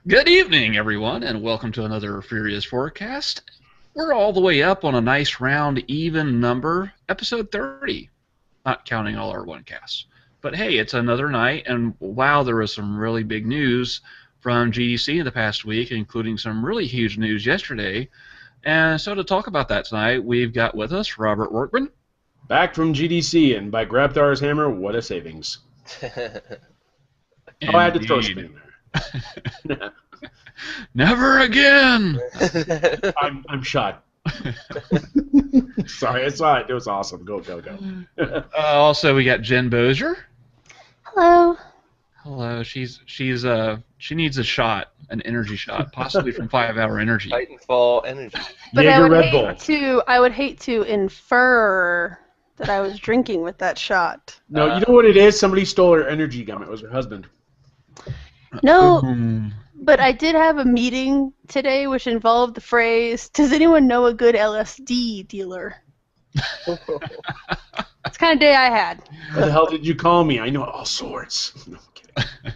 Good evening, everyone, and welcome to another Furious Forecast. We're all the way up on a nice round even number, episode 30, not counting all our one casts. But hey, it's another night, and wow, there was some really big news from GDC in the past week, including some really huge news yesterday. And so to talk about that tonight, we've got with us Robert Workman. Back from GDC, and by Grabthar's hammer, what a savings. I had to throw something in there. Never again! I'm shot. Sorry, I saw it. It was awesome. Go. Also, we got Jen Bozier. Hello. Hello. She needs a shot, an energy shot, possibly from 5 Hour Energy. Titanfall energy. But Jaeger Red Bull. I would hate to infer that I was drinking with that shot. No, you know what it is? Somebody stole her energy gum. It was her husband. No, but I did have a meeting today which involved the phrase, "Does anyone know a good LSD dealer?" It's the kind of day I had. What the hell did you call me? I know all sorts. No, I'm kidding.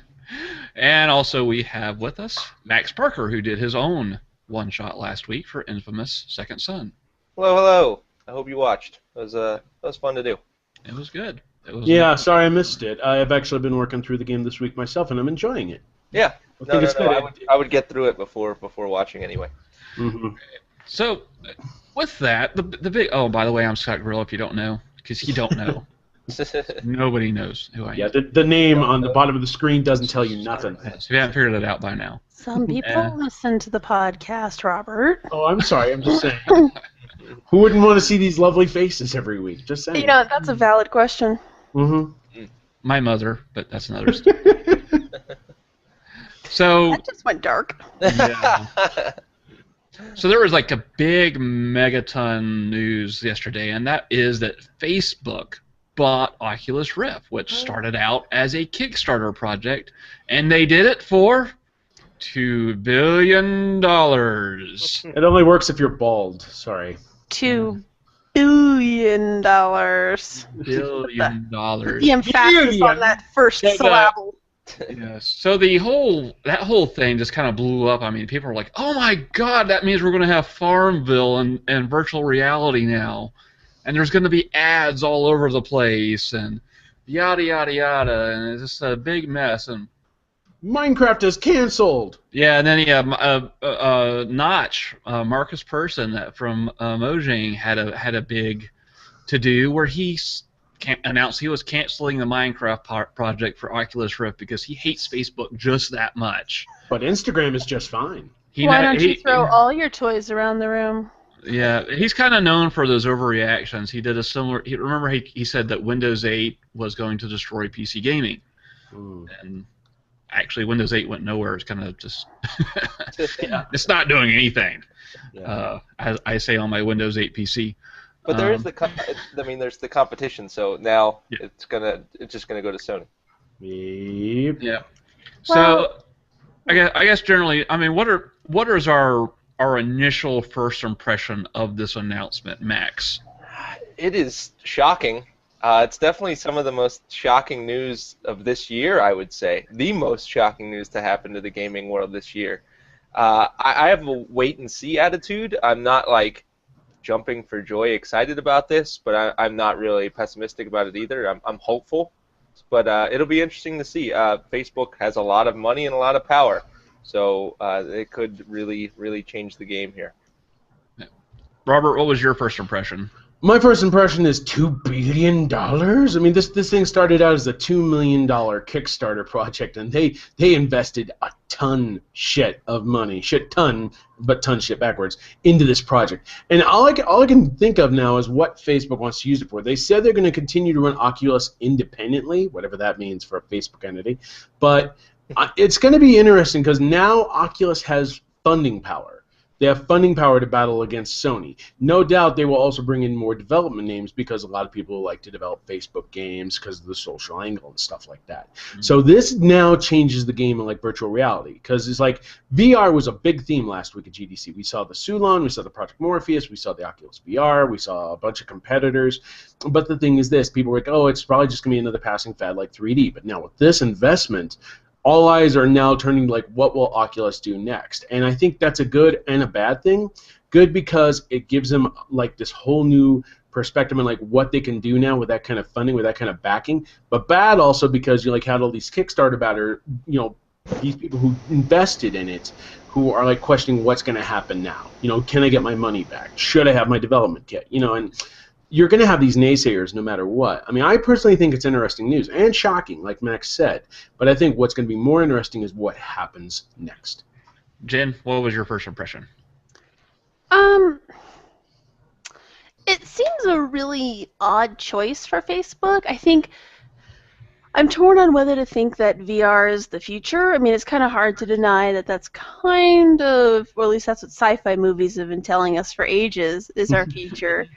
And also we have with us Max Parker, who did his own one-shot last week for Infamous Second Son. Hello. I hope you watched. It was fun to do. It was good. Yeah, sorry I missed it. I've actually been working through the game this week myself, and I'm enjoying it. Yeah. I think I would get through it before watching anyway. Mm-hmm. So, with that, the big... Oh, by the way, I'm Scott Grill, if you don't know, because you don't know. Nobody knows who I am. Yeah, the name on the bottom of the screen doesn't tell you nothing. So you haven't figured it out by now. Some people listen to the podcast, Robert. Oh, I'm sorry. I'm just saying. Who wouldn't want to see these lovely faces every week? Just saying. You know, that's a valid question. Mm-hmm. My mother, but that's another story. So That just went dark. yeah. So there was like a big megaton news yesterday, and that is that Facebook bought Oculus Rift, which started out as a Kickstarter project, and they did it for $2 billion. It only works if you're bald. Sorry. $2 billion. $billion. The emphasis on that first syllable. Yes. So that whole thing just kind of blew up. I mean, people were like, "Oh my God, that means we're going to have Farmville and virtual reality now, and there's going to be ads all over the place and yada yada yada, and it's just a big mess." And Minecraft is canceled. yeah, and then Notch, Marcus Persson from Mojang had a big to do where he announced he was canceling the Minecraft project for Oculus Rift because he hates Facebook just that much. But Instagram is just fine. Why don't you throw all your toys around the room? Yeah, he's kind of known for those overreactions. He did a similar. Remember, he said that Windows 8 was going to destroy PC gaming, and actually Windows 8 went nowhere. It's kind of just it's not doing anything. Yeah. As I say on my Windows 8 PC. But there is there's the competition. So now it's just gonna go to Sony. Yep. Yeah. Well, So I guess generally, I mean, what is our initial first impression of this announcement, Max? It is shocking. It's definitely some of the most shocking news of this year, I would say. The most shocking news to happen to the gaming world this year. I have a wait-and-see attitude. I'm not, like, jumping for joy excited about this, but I'm not really pessimistic about it either. I'm hopeful. But it'll be interesting to see. Facebook has a lot of money and a lot of power, so it could really, really change the game here. Robert, what was your first impression? My first impression is $2 billion. I mean, this thing started out as a $2 million Kickstarter project, and they invested a ton of money, but ton shit backwards, into this project. And all I can think of now is what Facebook wants to use it for. They said they're going to continue to run Oculus independently, whatever that means for a Facebook entity. But it's going to be interesting because now Oculus has funding power. They have funding power to battle against Sony. No doubt they will also bring in more development names because a lot of people like to develop Facebook games because of the social angle and stuff like that. Mm-hmm. So this now changes the game in like virtual reality because it's like VR was a big theme last week at GDC. We saw the Sulon, we saw the Project Morpheus, we saw the Oculus VR, we saw a bunch of competitors. But the thing is this, people were like, oh, it's probably just going to be another passing fad like 3D. But now with this investment, all eyes are now turning like, what will Oculus do next? And I think that's a good and a bad thing. Good because it gives them like this whole new perspective on like what they can do now with that kind of funding, with that kind of backing. But bad also because you like had all these Kickstarter batter, these people who invested in it, who are like questioning what's going to happen now. Can I get my money back? Should I have my development kit? And you're going to have these naysayers no matter what. I mean, I personally think it's interesting news and shocking, like Max said. But I think what's going to be more interesting is what happens next. Jen, what was your first impression? It seems a really odd choice for Facebook. I think I'm torn on whether to think that VR is the future. I mean, it's kind of hard to deny that that's kind of, or at least that's what sci-fi movies have been telling us for ages, is our future.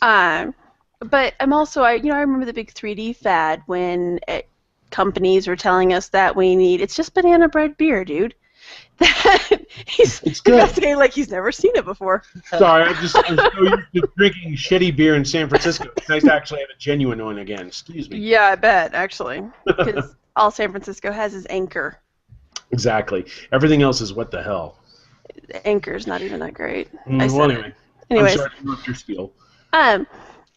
But I'm also, I remember the big 3D fad when companies were telling us that it's just banana bread beer, dude. He's investigating like he's never seen it before. Sorry, I'm so used to drinking shitty beer in San Francisco. It's nice to actually have a genuine one again. Excuse me. Yeah, I bet, actually. Because all San Francisco has is Anchor. Exactly. Everything else is what the hell. Anchor's not even that great. Well, anyway. Anyways. I'm sorry to interrupt your spiel. I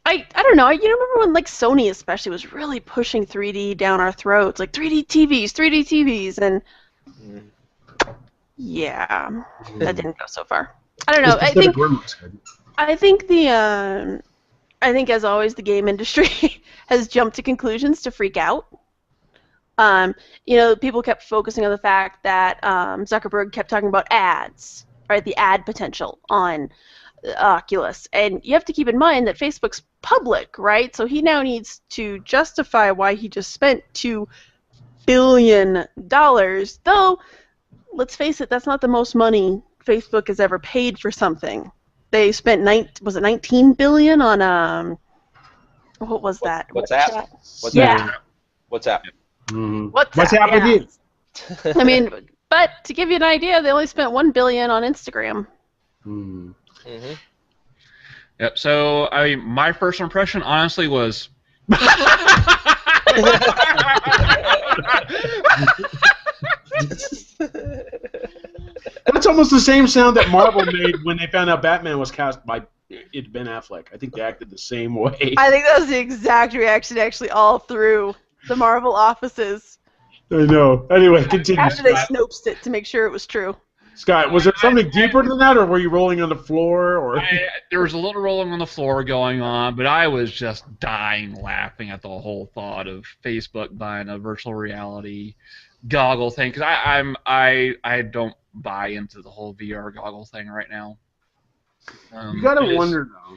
don't know. Remember when like Sony especially was really pushing 3D down our throats, like 3D TVs, and yeah, that didn't go so far. I don't know. I think as always the game industry has jumped to conclusions to freak out. People kept focusing on the fact that Zuckerberg kept talking about ads, right? The ad potential on Oculus, and you have to keep in mind that Facebook's public, right? So he now needs to justify why he just spent $2 billion. Though, let's face it, that's not the most money Facebook has ever paid for something. They spent $19 billion on what was that? WhatsApp. WhatsApp. What's happening? Yeah. I mean, but to give you an idea, they only spent $1 billion on Instagram. Mm-hmm. Yep. So my first impression, honestly, was. That's almost the same sound that Marvel made when they found out Batman was cast by Ben Affleck. I think they acted the same way. I think that was the exact reaction, actually, all through the Marvel offices. I know. Anyway, continue. After they snoped it to make sure it was true. Scott, was there something deeper than that, or were you rolling on the floor? Or there was a little rolling on the floor going on, but I was just dying laughing at the whole thought of Facebook buying a virtual reality goggle thing, because I don't buy into the whole VR goggle thing right now. You gotta wonder though.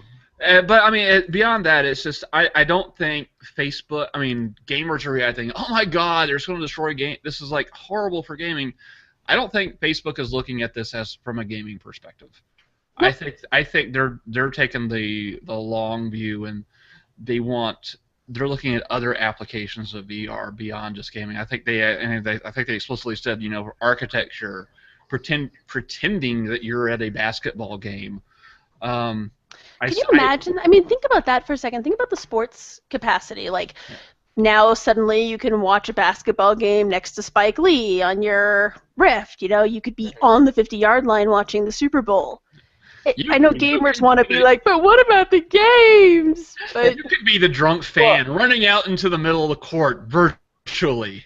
But I mean, beyond that, it's just I don't think Facebook. I mean, gamers are reacting. Oh my God, they're going to destroy game. This is like horrible for gaming. I don't think Facebook is looking at this as from a gaming perspective. I think they're taking the long view, and they're looking at other applications of VR beyond just gaming. I think they explicitly said, architecture, pretending that you're at a basketball game. Can you imagine? I mean, think about that for a second. Think about the sports capacity. Like, now suddenly you can watch a basketball game next to Spike Lee on your Rift. You could be on the 50-yard line watching the Super Bowl. I know gamers want to be like, but what about the games? But you could be the drunk fan running out into the middle of the court virtually.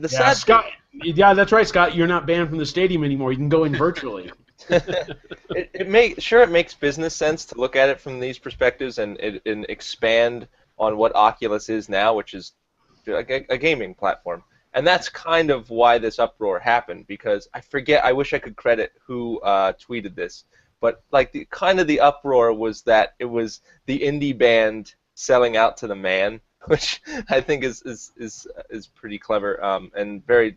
Scott. Yeah, that's right, Scott. You're not banned from the stadium anymore. You can go in virtually. It makes business sense to look at it from these perspectives and expand on what Oculus is now, which is a gaming platform. And that's kind of why this uproar happened, because I wish I could credit who tweeted this, but like the uproar was that it was the indie band selling out to the man, which I think is pretty clever and very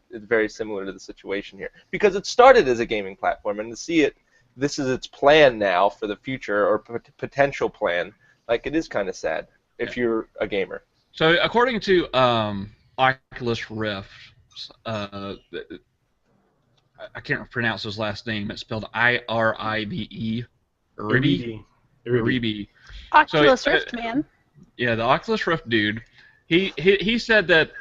similar to the situation here, because it started as a gaming platform, and to see this is its plan now for the future, or potential plan, like, it is kind of sad if you're a gamer. So according to Oculus Rift, I can't pronounce his last name. It's spelled Iribe. Iribe. Oculus Rift, man. Yeah, the Oculus Rift dude. He said that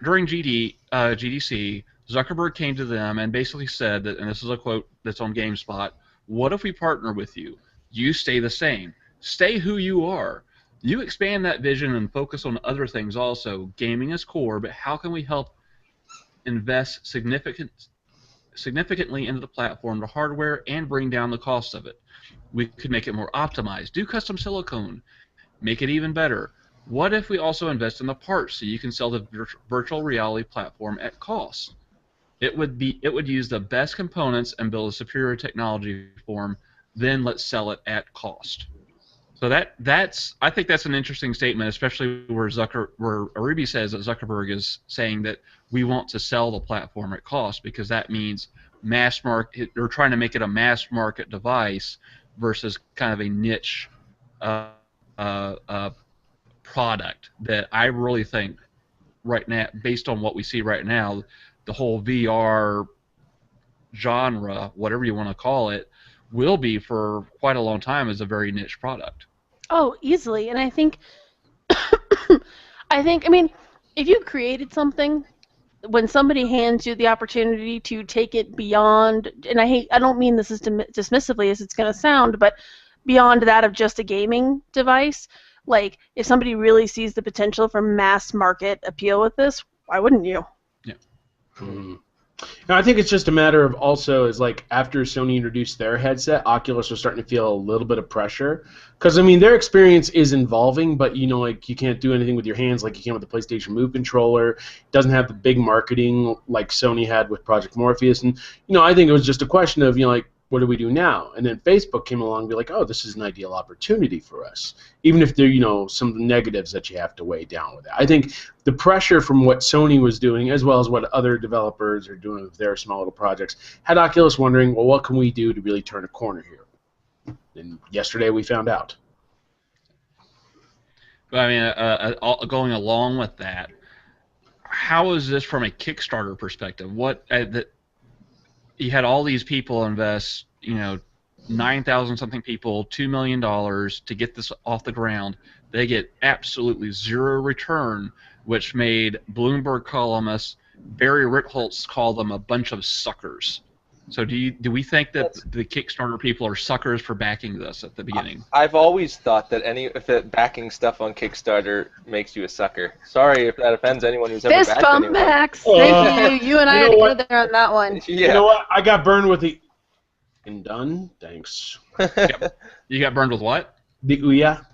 during GDC, Zuckerberg came to them and basically said that, and this is a quote that's on GameSpot, "What if we partner with you? You stay the same. Stay who you are. You expand that vision and focus on other things also. Gaming is core, but how can we help invest significantly into the platform, the hardware, and bring down the cost of it? We could make it more optimized, do custom silicone, make it even better. What if we also invest in the parts so you can sell the virtual reality platform at cost? It would use the best components and build a superior technology form. Then let's sell it at cost." So I think that's an interesting statement, especially where Aribi says that Zuckerberg is saying that we want to sell the platform at cost, because that means mass market. They're trying to make it a mass market device versus kind of a niche product that I really think right now, based on what we see right now, the whole VR genre, whatever you want to call it, will be for quite a long time as a very niche product. Oh, easily. And I think, I mean, if you created something, when somebody hands you the opportunity to take it beyond, and I don't mean this as dismissively as it's going to sound, but beyond that of just a gaming device, like if somebody really sees the potential for mass market appeal with this, why wouldn't you? Yeah. Mm-hmm. Now, I think it's just a matter of also is like after Sony introduced their headset, Oculus was starting to feel a little bit of pressure, because I mean their experience is involving, but you know, like you can't do anything with your hands like you can with the PlayStation Move controller. It doesn't have the big marketing like Sony had with Project Morpheus, and you know, I think it was just a question of, you know, like, what do we do now? And then Facebook came along and be like, oh, this is an ideal opportunity for us, even if there, you know, some negatives that you have to weigh down with it. I think the pressure from what Sony was doing, as well as what other developers are doing with their small little projects, had Oculus wondering, well, what can we do to really turn a corner here? And yesterday we found out. But I mean, going along with that, how is this from a Kickstarter perspective? What you had all these people invest, you know, 9,000 something people, $2 million to get this off the ground. They get absolutely zero return, which made Bloomberg columnist Barry Ritholtz call them a bunch of suckers. So do we think that the Kickstarter people are suckers for backing this at the beginning? I've always thought that if backing stuff on Kickstarter makes you a sucker. Sorry if that offends anyone who's ever Fist backed bump, anyone. Max. Thank you. You and I know are what? together on that one. Yeah. You know what? I got burned with the... And done? Thanks. Yep. You got burned with what? The Ouya?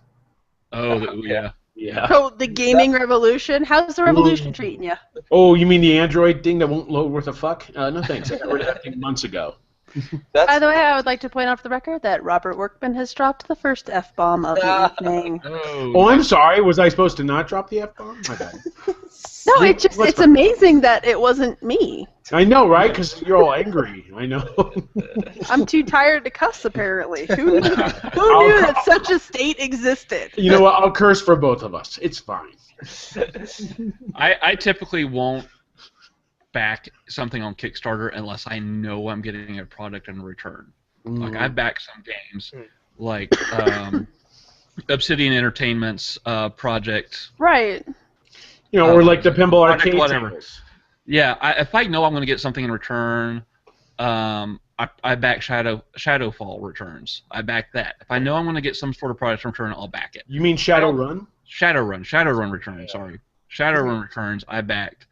Oh, the Ouya. Yeah. Oh, the gaming revolution? How's the revolution treating you? Oh, you mean the Android thing that won't load worth a fuck? No thanks. I got rid of that thing months ago. By the way, I would like to point out for the record that Robert Workman has dropped the first F-bomb of the evening. Oh, I'm sorry. Was I supposed to not drop the F-bomb? My bad. No, it's amazing that it wasn't me. I know, right? Because you're all angry. I know. I'm too tired to cuss, apparently. Who knew that such a state existed? You know what? I'll curse for both of us. It's fine. I typically won't back something on Kickstarter unless I know I'm getting a product in return. Like I back some games, like Obsidian Entertainment's project. Right. You know, or like the Pinball Arcade whatever. tables. Yeah, if I know I'm going to get something in return, I back Shadowfall returns. I back that. If I know I'm going to get some sort of product in return, I'll back it. You mean Shadowrun? Shadowrun returns. Sorry, Shadowrun returns. I backed.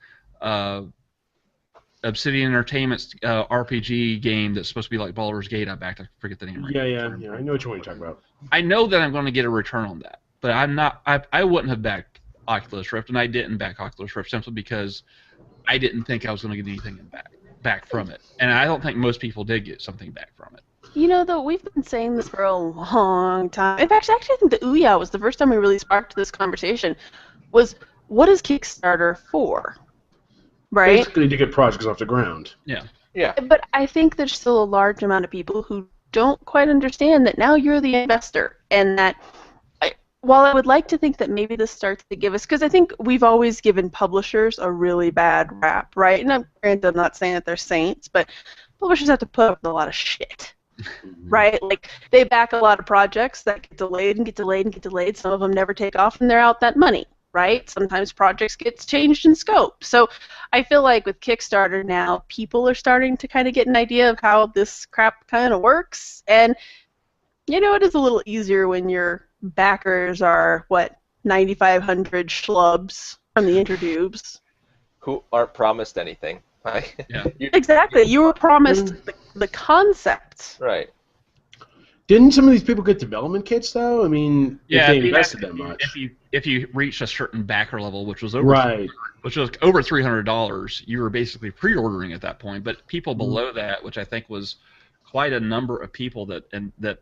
Obsidian Entertainment's RPG game that's supposed to be like Baldur's Gate. I backed. I forget the name right now. Yeah. I know what you're talking about. I know that I'm going to get a return on that, but I'm not. I wouldn't have backed Oculus Rift, and I didn't back Oculus Rift simply because I didn't think I was going to get anything back from it, and I don't think most people did get something back from it. You know, though, we've been saying this for a long time. In fact, actually, I think the Ouya was the first time we really sparked this conversation. Was what is Kickstarter for? Right? Basically to get projects off the ground. Yeah. But I think there's still a large amount of people who don't quite understand that now you're the investor, and that while I would like to think that maybe this starts to give us, because I think we've always given publishers a really bad rap, right? And I'm not saying that they're saints, but publishers have to put up with a lot of shit, right? Like they back a lot of projects that get delayed and get delayed and get delayed. Some of them never take off, and they're out that money, right? Sometimes projects get changed in scope. So I feel like with Kickstarter now, people are starting to kind of get an idea of how this crap kind of works. And, you know, it is a little easier when your backers are, 9,500 schlubs from the intertubes. Who aren't promised anything. Yeah. Exactly. You were promised the concept. Right. Didn't some of these people get development kits though? I mean, Yeah, if they invested that much. If you reached a certain backer level, which was over Right. over $300, you were basically pre-ordering at that point. But people below that, which I think was quite a number of people that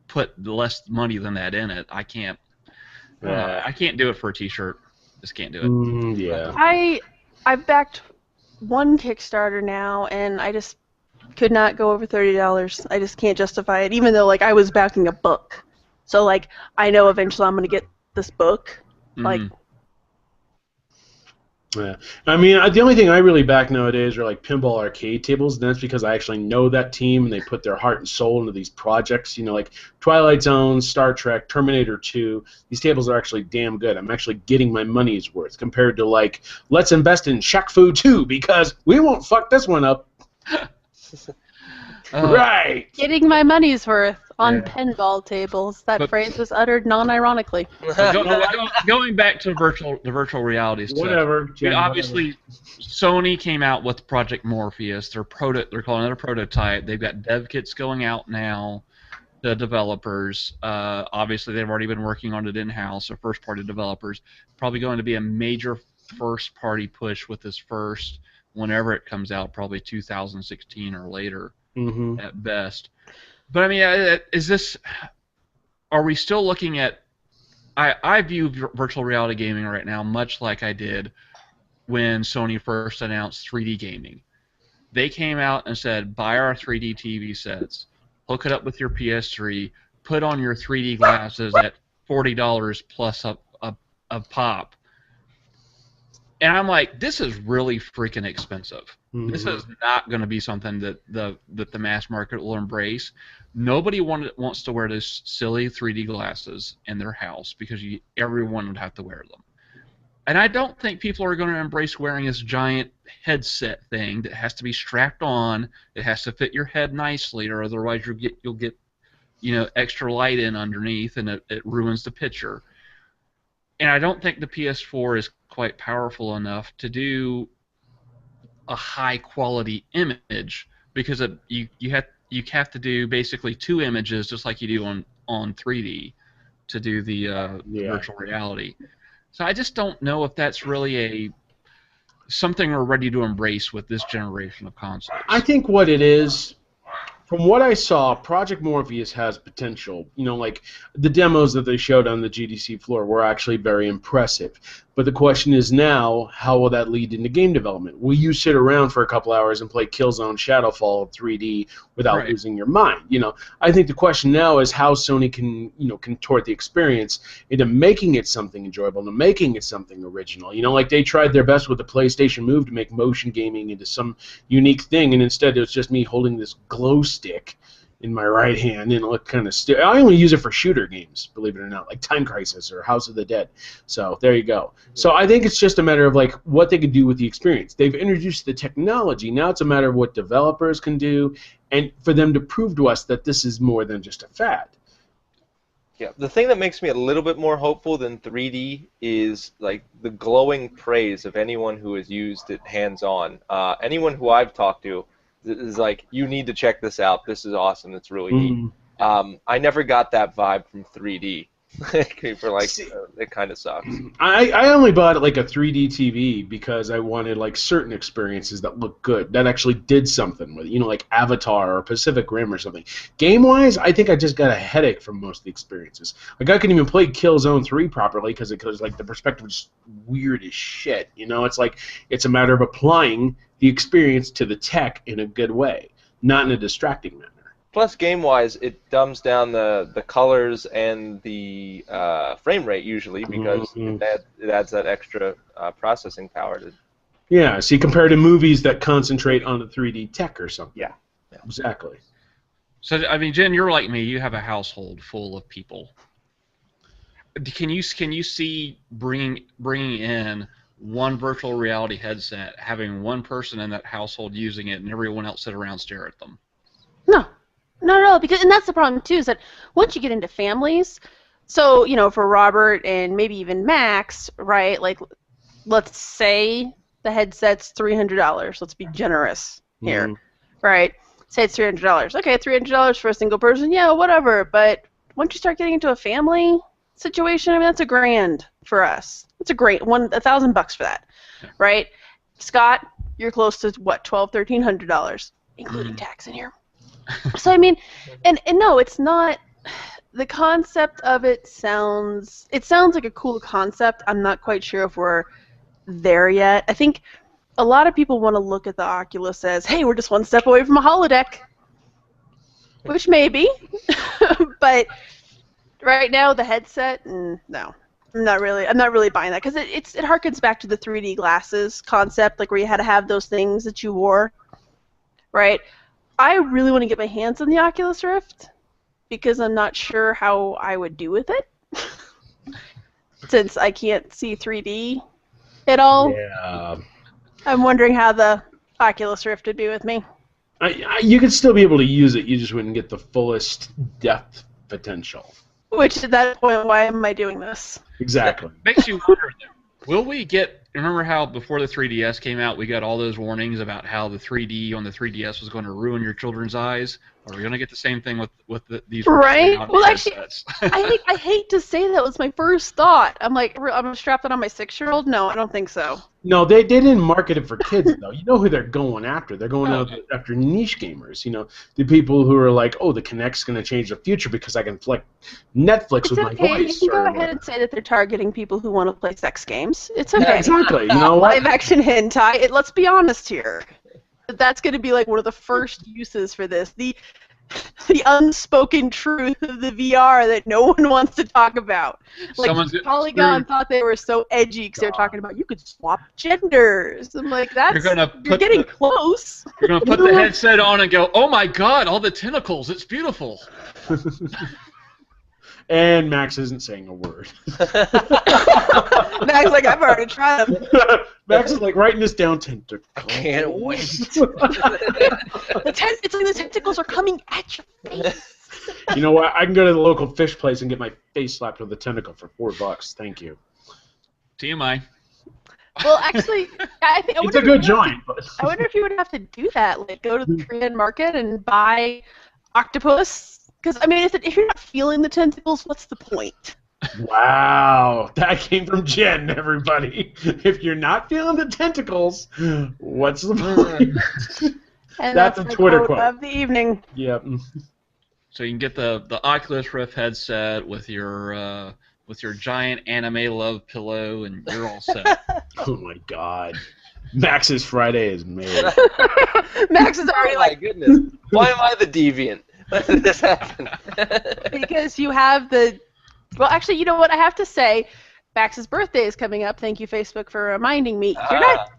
put less money than that in it, I can't do it for a T-shirt. Just can't do it. Yeah. I've backed one Kickstarter now, and I just could not go over $30. I just can't justify it, even though I was backing a book. So I know eventually I'm gonna get this book. Yeah. I mean, the only thing I really back nowadays are pinball arcade tables, and that's because I actually know that team and they put their heart and soul into these projects. You know, like Twilight Zone, Star Trek, Terminator 2. These tables are actually damn good. I'm actually getting my money's worth compared to let's invest in Shaq Fu 2 because we won't fuck this one up. Right. Getting my money's worth on pinball tables. That phrase was uttered non-ironically. Going back to the virtual reality stuff. Whatever. Jen, obviously, Sony came out with Project Morpheus. They're calling it a prototype. They've got dev kits going out now. The developers, obviously, they've already been working on it in-house. So first-party developers, probably going to be a major first-party push with this first. Whenever it comes out, probably 2016 or later at best. But I mean, are we still looking at, I view virtual reality gaming right now much like I did when Sony first announced 3D gaming. They came out and said, buy our 3D TV sets, hook it up with your PS3, put on your 3D glasses at $40 plus a pop. And I'm like, this is really freaking expensive. This is not going to be something that the mass market will embrace. Nobody wants to wear those silly 3D glasses in their house because everyone would have to wear them. And I don't think people are going to embrace wearing this giant headset thing that has to be strapped on. It has to fit your head nicely, or otherwise you'll get extra light in underneath, and it ruins the picture. And I don't think the PS4 is quite powerful enough to do a high quality image because you have to do basically two images just like you do on 3D to do the virtual reality. So I just don't know if that's really something we're ready to embrace with this generation of consoles. I think what it is, from what I saw, Project Morpheus has potential. The demos that they showed on the GDC floor were actually very impressive. But the question is now, how will that lead into game development? Will you sit around for a couple hours and play Killzone Shadowfall 3D without losing your mind? I think the question now is how Sony can, contort the experience into making it something enjoyable, into making it something original. They tried their best with the PlayStation Move to make motion gaming into some unique thing, and instead it was just me holding this glow stick in my right hand, and it looked kind of stupid. I only use it for shooter games, believe it or not, like Time Crisis or House of the Dead. So there you go. So I think it's just a matter of what they can do with the experience. They've introduced the technology. Now it's a matter of what developers can do, and for them to prove to us that this is more than just a fad. Yeah, the thing that makes me a little bit more hopeful than 3D is the glowing praise of anyone who has used it hands-on. Anyone who I've talked to is you need to check this out. This is awesome. It's really neat. I never got that vibe from 3D. It kind of sucks. I only bought a 3D TV because I wanted certain experiences that looked good, that actually did something with it, like Avatar or Pacific Rim or something. Game-wise, I think I just got a headache from most of the experiences. I couldn't even play Killzone 3 properly because the perspective was weird as shit. It's a matter of applying the experience to the tech in a good way, not in a distracting manner. Plus, game-wise, it dumbs down the colors and the frame rate usually because it adds that extra processing power. Yeah, see, compared to movies that concentrate on the 3D tech or something. Yeah. Exactly. So, I mean, Jen, you're like me. You have a household full of people. can you see bringing in one virtual reality headset, having one person in that household using it, and everyone else sit around and stare at them? No, because and that's the problem too, is that once you get into families, so for Robert and maybe even Max, right? Like, let's say the headset's $300. Let's be generous here, right? Say it's $300. Okay, $300 for a single person, yeah, whatever. But once you start getting into a family situation, I mean, that's $1,000 for us. That's $1,000 for that, right? Scott, you're close to what, $1,200-$1,300, including tax in here. So I mean, and no, it's not. The concept of it sounds like a cool concept. I'm not quite sure if we're there yet. I think a lot of people want to look at the Oculus as, hey, we're just one step away from a holodeck, which maybe, but right now the headset, no, I'm not really buying that, because it harkens back to the 3D glasses concept, like where you had to have those things that you wore, right? I really want to get my hands on the Oculus Rift because I'm not sure how I would do with it, since I can't see 3D at all. Yeah. I'm wondering how the Oculus Rift would be with me. You could still be able to use it, you just wouldn't get the fullest depth potential. Which, at that point, why am I doing this? Exactly. Makes you wonder, though, will we get... Remember how before the 3DS came out, we got all those warnings about how the 3D on the 3DS was going to ruin your children's eyes? Are we going to get the same thing with these right? Well, headsets? Actually, I hate to say that was my first thought. I'm like, I'm going to strap that on my 6-year-old? No, I don't think so. No, they didn't market it for kids, though. You know who they're going after. They're going after niche gamers. The people who are like, oh, the Kinect's going to change the future because I can flex Netflix with my voice. You can go ahead and say that they're targeting people who want to play sex games. It's okay. Yeah, exactly. You know what? Live action hentai. Let's be honest here. That's going to be like one of the first uses for this. The unspoken truth of the VR that no one wants to talk about. Like, Polygon thought they were so edgy because they were talking about you could swap genders. I'm like, you're getting close. You're going to put the headset on and go, oh my god, all the tentacles, it's beautiful. And Max isn't saying a word. Max like, I've already tried them. Max is like writing this down. Tentacle. I can't wait. It's like the tentacles are coming at your face. You know what? I can go to the local fish place and get my face slapped with a tentacle for $4. Thank you. TMI. Well, actually, I think it's a good joint. But I wonder if you would have to do that, like go to the Korean market and buy octopus. Because, I mean, if you're not feeling the tentacles, what's the point? Wow. That came from Jen, everybody. If you're not feeling the tentacles, what's the point? And that's a Twitter quote of the evening. Yep. So you can get the Oculus Rift headset with your giant anime love pillow, and you're all set. Oh, my God. Max's Friday is made. Max is already my goodness. Why am I the deviant? When did this happen? Because you have the... Well, actually, you know what? I have to say, Max's birthday is coming up. Thank you, Facebook, for reminding me. You're not...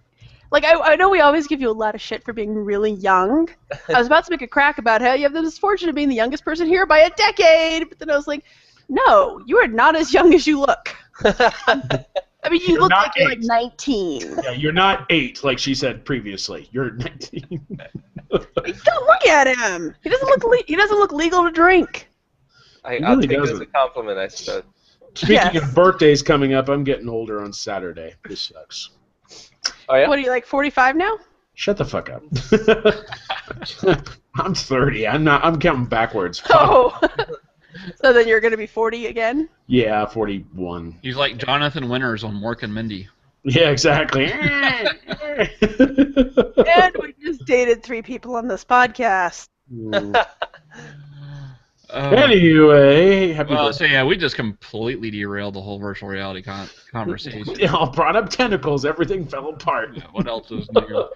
Like, I know we always give you a lot of shit for being really young. I was about to make a crack about how you have the misfortune of being the youngest person here by a decade, but then I was like, no, you are not as young as you look. I mean, you look like you're like 19. Yeah, you're not 8, like she said previously. You're 19. Don't look at him. He doesn't look legal to drink. I'll take it as a compliment, I suppose. Speaking of birthdays coming up, I'm getting older on Saturday. This sucks. Oh yeah. What are you, like 45 now? Shut the fuck up. I'm 30. I'm counting backwards. Oh. So then you're going to be 40 again? Yeah, 41. He's like Jonathan Winters on Mork and Mindy. Yeah, exactly. And we just dated 3 people on this podcast. Anyway, happy birthday. So yeah, we just completely derailed the whole virtual reality conversation. They all brought up tentacles. Everything fell apart. Yeah, what else is new?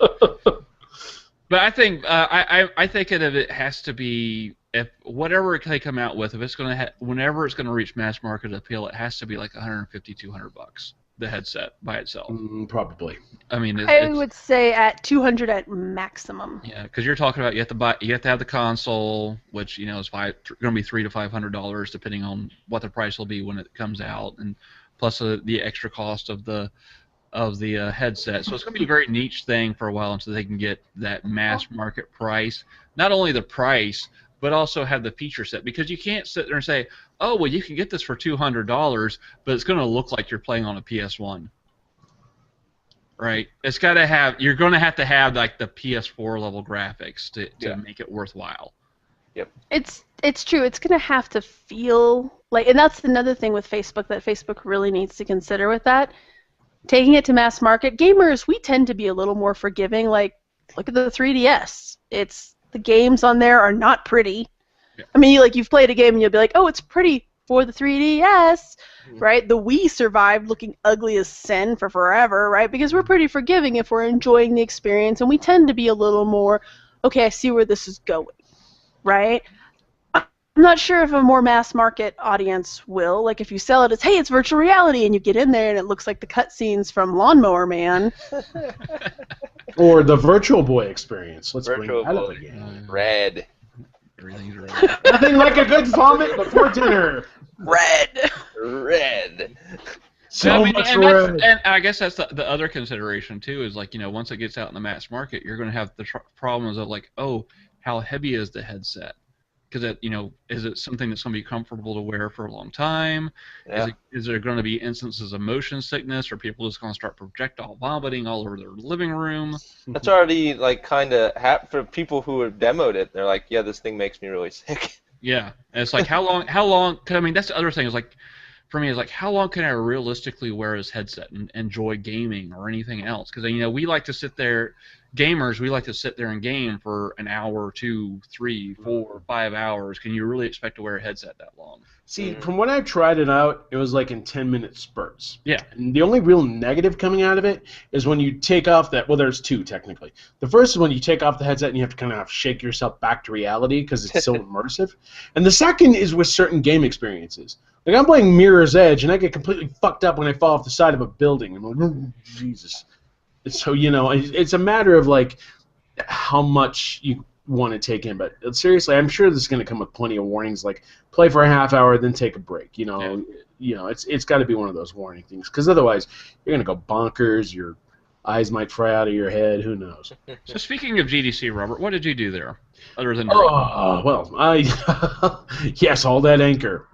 But I think I think that if it has to be, if whatever they come out with, if it's going to whenever it's going to reach mass market appeal, it has to be like $150, $200. the headset by itself. Probably. I mean, I would say at 200 at maximum. Yeah, because you're talking about you have to have the console, which is going to be $300 to $500 depending on what the price will be when it comes out, and plus the extra cost of the headset. So it's going to be a very niche thing for a while until they can get that mass market price. Not only the price, but also have the feature set, because you can't sit there and say, oh, well, you can get this for $200, but it's going to look like you're playing on a PS1. Right? It's got to have. You're going to have like the PS4 level graphics to make it worthwhile. Yep. It's true. It's going to have to feel like, and that's another thing with Facebook that Facebook really needs to consider with that. Taking it to mass market, gamers, we tend to be a little more forgiving. Like, look at the 3DS. The games on there are not pretty. Yeah. I mean, you've played a game and you'll be like, oh, it's pretty for the 3DS, right? The Wii survived looking ugly as sin for forever, right? Because we're pretty forgiving if we're enjoying the experience, and we tend to be a little more, okay, I see where this is going, right? I'm not sure if a more mass market audience will. Like, if you sell it as, hey, it's virtual reality, and you get in there and it looks like the cutscenes from Lawnmower Man. Or the Virtual Boy experience. Let's Virtual bring that Boy. up again. Red. Everything's right. Nothing like a good vomit before dinner. Red. So much red. And I guess that's the other consideration too. Is like, once it gets out in the mass market, you're going to have the problems of like, oh, how heavy is the headset? Because is it something that's going to be comfortable to wear for a long time? Yeah. Is there going to be instances of motion sickness, or people just going to start projectile vomiting all over their living room? That's already like kind of for people who have demoed it. They're like, yeah, this thing makes me really sick. Yeah, and it's like how long? Cause, I mean, that's the other thing. Is like, for me, is like, how long can I realistically wear this headset and enjoy gaming or anything else? Because we like to sit there. Gamers, we like to sit there and game for an hour, 2, 3, 4, 5 hours. Can you really expect to wear a headset that long? See, from when I tried it out, it was like in 10-minute spurts. Yeah. And the only real negative coming out of it is when you take off that. Well, there's two technically. The first is when you take off the headset and you have to kind of shake yourself back to reality because it's so immersive. And the second is with certain game experiences. Like, I'm playing Mirror's Edge and I get completely fucked up when I fall off the side of a building. I'm like, oh, Jesus. So, it's a matter of, like, how much you want to take in. But seriously, I'm sure this is going to come with plenty of warnings, like, play for a half hour, then take a break. It's got to be one of those warning things. Because otherwise, you're going to go bonkers. Your eyes might fry out of your head. Who knows? So speaking of GDC, Robert, what did you do there? Other than yes, all that anchor.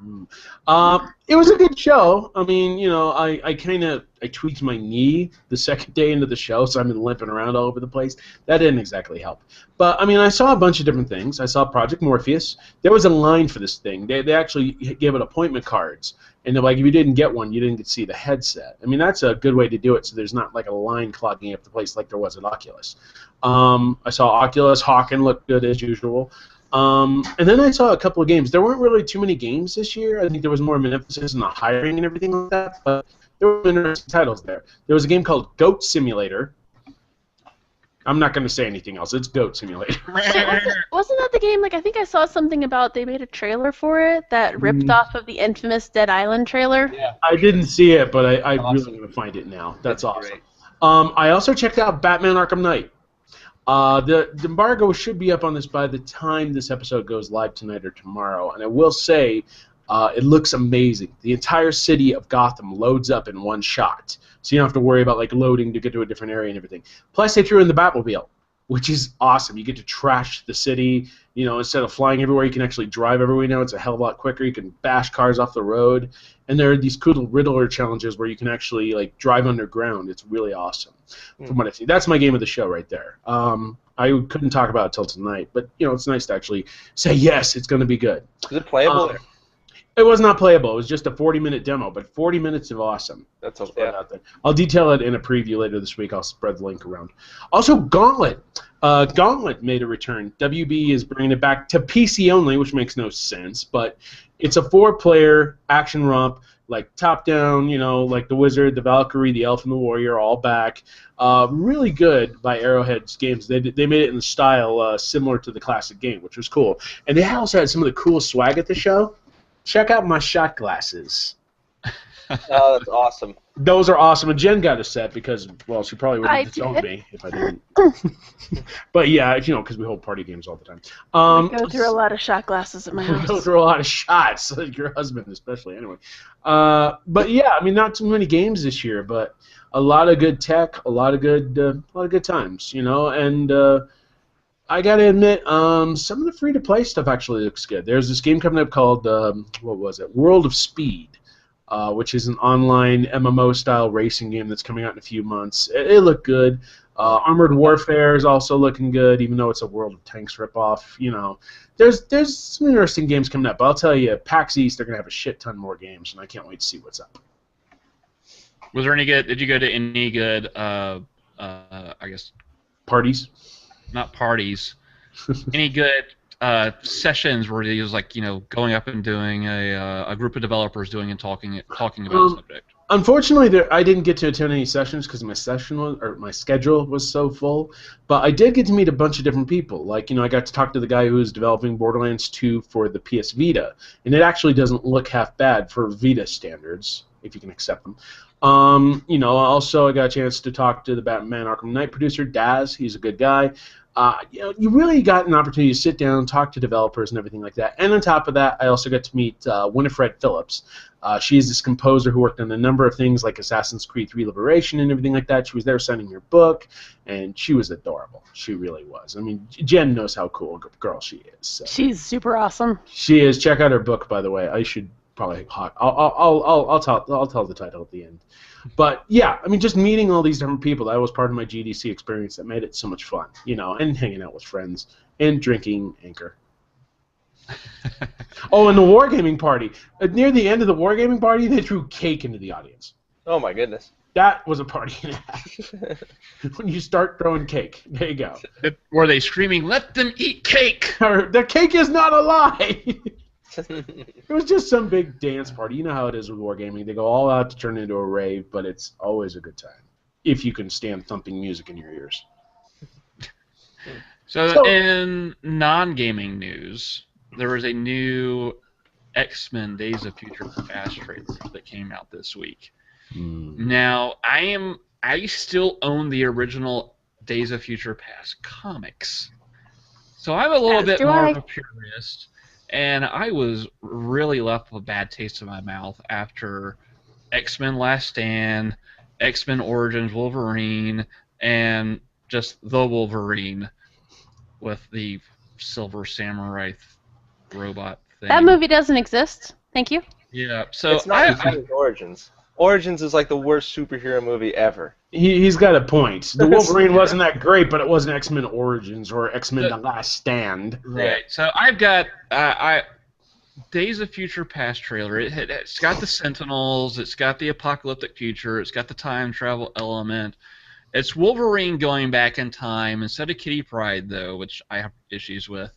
It was a good show. I mean, I tweaked my knee the second day into the show, so I've been limping around all over the place. That didn't exactly help. But I mean, I saw a bunch of different things. I saw Project Morpheus. There was a line for this thing. They actually gave it appointment cards, and they're like, if you didn't get one, you didn't get to see the headset. I mean, that's a good way to do it, so there's not like a line clogging up the place like there was at Oculus. I saw Oculus. Hawken looked good as usual. And then I saw a couple of games. There weren't really too many games this year. I think there was more of an emphasis on the hiring and everything like that, but there were interesting titles there. There was a game called Goat Simulator. I'm not going to say anything else. It's Goat Simulator. Wasn't that the game, like, I think I saw something about they made a trailer for it that ripped off of the infamous Dead Island trailer? Yeah. I didn't see it, but I Awesome. really want to find it now. That's awesome. Great. I also checked out Batman Arkham Knight. The embargo should be up on this by the time this episode goes live tonight or tomorrow, and I will say it looks amazing. The entire city of Gotham loads up in one shot, so you don't have to worry about like loading to get to a different area and everything. Plus, they threw in the Batmobile, which is awesome. You get to trash the city. Instead of flying everywhere, you can actually drive everywhere now. It's a hell of a lot quicker. You can bash cars off the road, and there are these cool Riddler challenges where you can actually like drive underground. It's really awesome. From what I see, that's my game of the show right there. I couldn't talk about it till tonight, but it's nice to actually say yes, it's going to be good. Is it playable? It was not playable. It was just a 40-minute demo, but 40 minutes of awesome. That's I'll okay. put it out there. I'll detail it in a preview later this week. I'll spread the link around. Also, Gauntlet. Gauntlet made a return. WB is bringing it back to PC only, which makes no sense, but it's a 4-player action romp, like top-down, like the Wizard, the Valkyrie, the Elf, and the Warrior, all back. Really good by Arrowhead's games. They made it in the style similar to the classic game, which was cool. And they also had some of the cool swag at the show. Check out my shot glasses. Oh, that's awesome. Those are awesome, and Jen got a set because, well, she probably would I have disowned did. me if I didn't. But yeah, because we hold party games all the time. We go through a lot of shot glasses at my We go house. through a lot of shots, your husband especially, anyway. But yeah, I mean, not too many games this year, but a lot of good tech, a lot of good times, and I gotta admit, some of the free-to-play stuff actually looks good. There's this game coming up called what was it? World of Speed, which is an online MMO-style racing game that's coming out in a few months. It looked good. Armored Warfare is also looking good, even though it's a World of Tanks ripoff. There's some interesting games coming up. But I'll tell you, PAX East, they're gonna have a shit ton more games, and I can't wait to see what's up. Was there any good? Did you go to any good? I guess Parties. not parties. Any good sessions where he was like, going up and doing a group of developers doing and talking about a subject? Unfortunately, I didn't get to attend any sessions because my schedule was so full. But I did get to meet a bunch of different people. Like, I got to talk to the guy who was developing Borderlands 2 for the PS Vita, and it actually doesn't look half bad for Vita standards, if you can accept them. Also I got a chance to talk to the Batman Arkham Knight producer, Daz. He's a good guy. You really got an opportunity to sit down, talk to developers and everything like that. And on top of that, I also got to meet Winifred Phillips. She's this composer who worked on a number of things like Assassin's Creed 3 Liberation and everything like that. She was there signing her book, and she was adorable. She really was. I mean, Jen knows how cool a girl she is. So. She's super awesome. She is. Check out her book, by the way. I should probably. I'll tell the title at the end. But yeah, I mean, just meeting all these different people, that was part of my GDC experience that made it so much fun, and hanging out with friends and drinking Anchor. Oh, and the wargaming party. Near the end of the wargaming party, they threw cake into the audience. Oh my goodness. That was a party and a half. When you start throwing cake, there you go. Were they screaming, "Let them eat cake"? The cake is not a lie. It was just some big dance party. You know how it is with wargaming. They go all out to turn it into a rave, but it's always a good time if you can stand thumping music in your ears. So in non-gaming news, there was a new X-Men Days of Future Past trailer that came out this week. Now, I still own the original Days of Future Past comics, so I'm a little bit more of a purist. And I was really left with a bad taste in my mouth after X-Men Last Stand, X-Men Origins Wolverine, and just the Wolverine with the Silver Samurai robot thing. That movie doesn't exist. Thank you. Yeah, so it's not Origins. Origins is like the worst superhero movie ever. He's got a point. The Wolverine wasn't that great, but it wasn't X-Men Origins or X-Men The Last Stand. Right. So I've got Days of Future Past trailer. It's got the Sentinels. It's got the apocalyptic future. It's got the time travel element. It's Wolverine going back in time instead of Kitty Pryde, though, which I have issues with.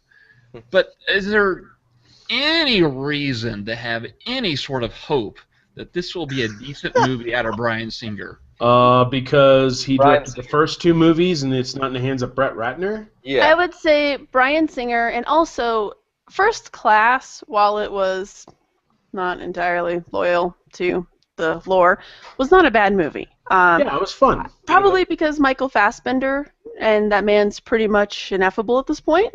But is there any reason to have any sort of hope that this will be a decent movie out of Bryan Singer? Because he directed the first two movies and it's not in the hands of Brett Ratner? Yeah. I would say Bryan Singer, and also First Class, while it was not entirely loyal to the lore, was not a bad movie. Yeah, it was fun. Probably because Michael Fassbender, and that man's pretty much ineffable at this point.